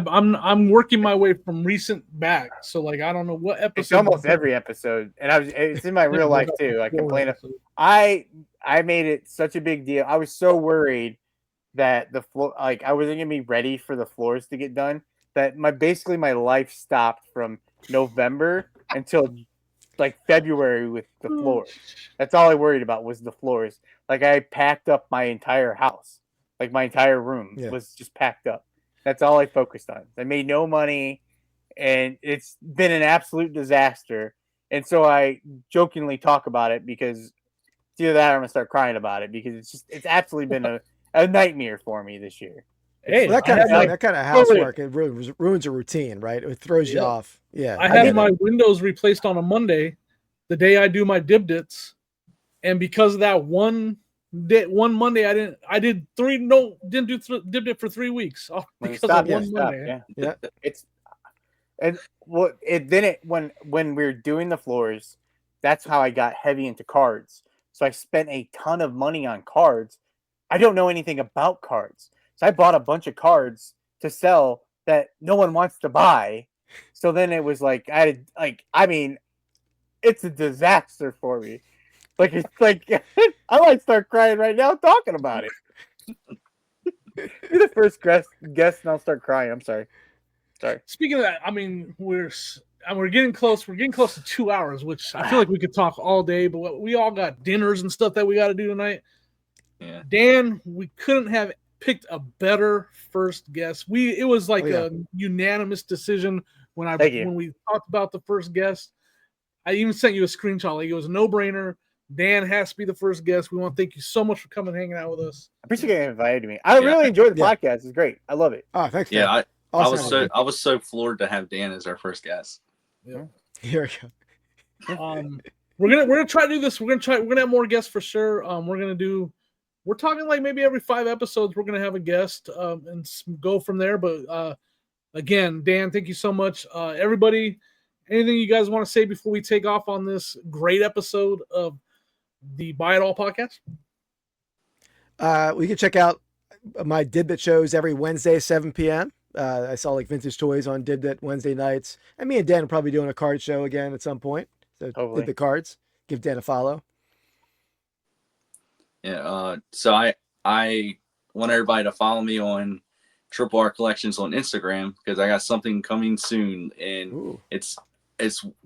I'm working my way from recent back, so like I don't know what episode. It's almost every episode, and it's in my real life too. I complain. I made it such a big deal. I was so worried that the floor, I wasn't gonna be ready for the floors to get done. That basically my life stopped from November until February with the floors. That's all I worried about was the floors. I packed up my entire house, my entire room was just packed up. That's all I focused on. I made no money, and it's been an absolute disaster. And so I jokingly talk about it because it's either that or I'm gonna start crying about it because it's absolutely been a nightmare for me this year. Hey, Well, that I had my that kind of housework, it ruins a routine, right? It throws you Yeah. off. Yeah. I get had my that. windows replaced on a Monday, the day I do my dibdits, and because of that one Monday, didn't do dibdit for 3 weeks When you because stop, of you one stop. Monday. Yeah, Yeah. it's and when we were doing the floors, that's how I got heavy into cards. So I spent a ton of money on cards. I don't know anything about cards, so I bought a bunch of cards to sell that no one wants to buy. So then it was like it's a disaster for me. Like it's like I might start crying right now talking about it. You're the first guest, and I'll start crying. I'm sorry. Sorry. Speaking of that, I mean, we're getting close. We're getting close to 2 hours, which I feel like we could talk all day. But we all got dinners and stuff that we got to do tonight. Yeah. Dan, we couldn't have picked a better first guest. It was like yeah. a unanimous decision when we talked about the first guest. I even sent you a screenshot. Like it was a no-brainer. Dan has to be the first guest. We want to thank you so much for coming and hanging out with us. I appreciate getting invited to me. I really enjoyed the podcast. It's great. I love it. Oh, thanks. Yeah, Dan. I was so floored to have Dan as our first guest. Yeah. Here we go. We're gonna try to do this. We're gonna have more guests for sure. We're talking like maybe every 5 episodes we're gonna have a guest and go from there. But again, Dan, thank you so much. Everybody, anything you guys want to say before we take off on this great episode of the Buy It All podcast? We can check out my Dibdit shows every Wednesday, 7 p.m. I saw like vintage toys on Dibdit Wednesday nights. And me and Dan are probably doing a card show again at some point. So Dibdit cards. Give Dan a follow. Yeah. So I want everybody to follow me on Triple R Collections on Instagram because I got something coming soon, and it's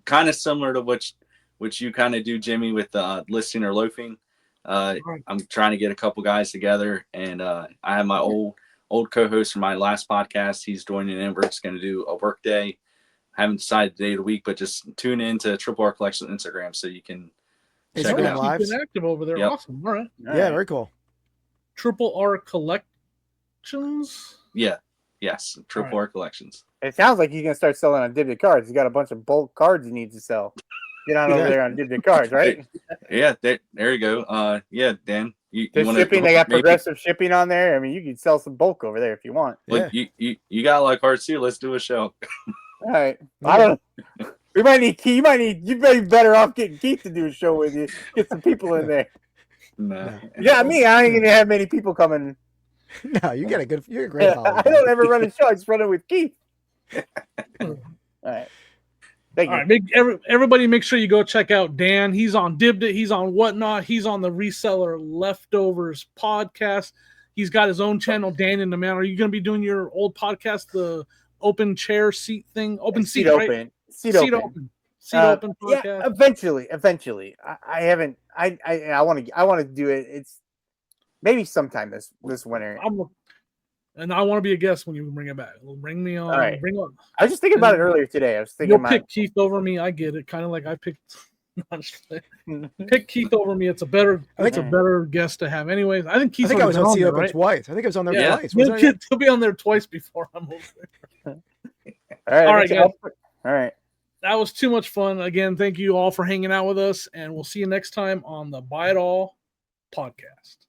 kind of similar to what you kind of do, Jimmy, with listing or loafing. I'm trying to get a couple guys together, and I have my old co-host from my last podcast. He's joining in. We're just going to do a work day. I haven't decided the day of the week, but just tune in to Triple R Collection on Instagram so you can check it out. Keeping active over there. Yep. Awesome. All right. Yeah, very cool. Triple R Collections? Yeah. Yes. Triple R Collections. It sounds like he's going to start selling on Dibdit cards. He's got a bunch of bulk cards he needs to sell. Get on over there on Dibdit cards, right? Yeah, there you go. Yeah, Dan. They got progressive shipping on there. I mean, you can sell some bulk over there if you want. Well, you got a lot of cards too. Let's do a show. All right. I don't know. You might be better off getting Keith to do a show with you. Get some people in there. No. Yeah, me. I ain't gonna have many people coming. No, you're a great following. I don't ever run a show. I just run it with Keith. All right. Thank you. All right, everybody make sure you go check out Dan. He's on Dibdit. He's on Whatnot. He's on the Reseller Leftovers podcast. He's got his own channel, Dan in the Man. Are you going to be doing your old podcast, the open chair seat thing? Open seat, right? Open. Seat open podcast? Yeah, eventually. I haven't. I want to do it. It's maybe sometime this winter. And I want to be a guest when you bring it back. Bring me on. All right. Bring on. I was just thinking about it earlier today. I was thinking you'll pick Keith over me. I get it. Kind of like I picked. Pick Keith over me. It's a better guest to have. Anyways, I think Keith. I was on Seat Open twice. I think I was on there twice. He'll be on there twice before I'm over there. All right, guys. All right. That was too much fun. Again, thank you all for hanging out with us, and we'll see you next time on the Buy It All podcast.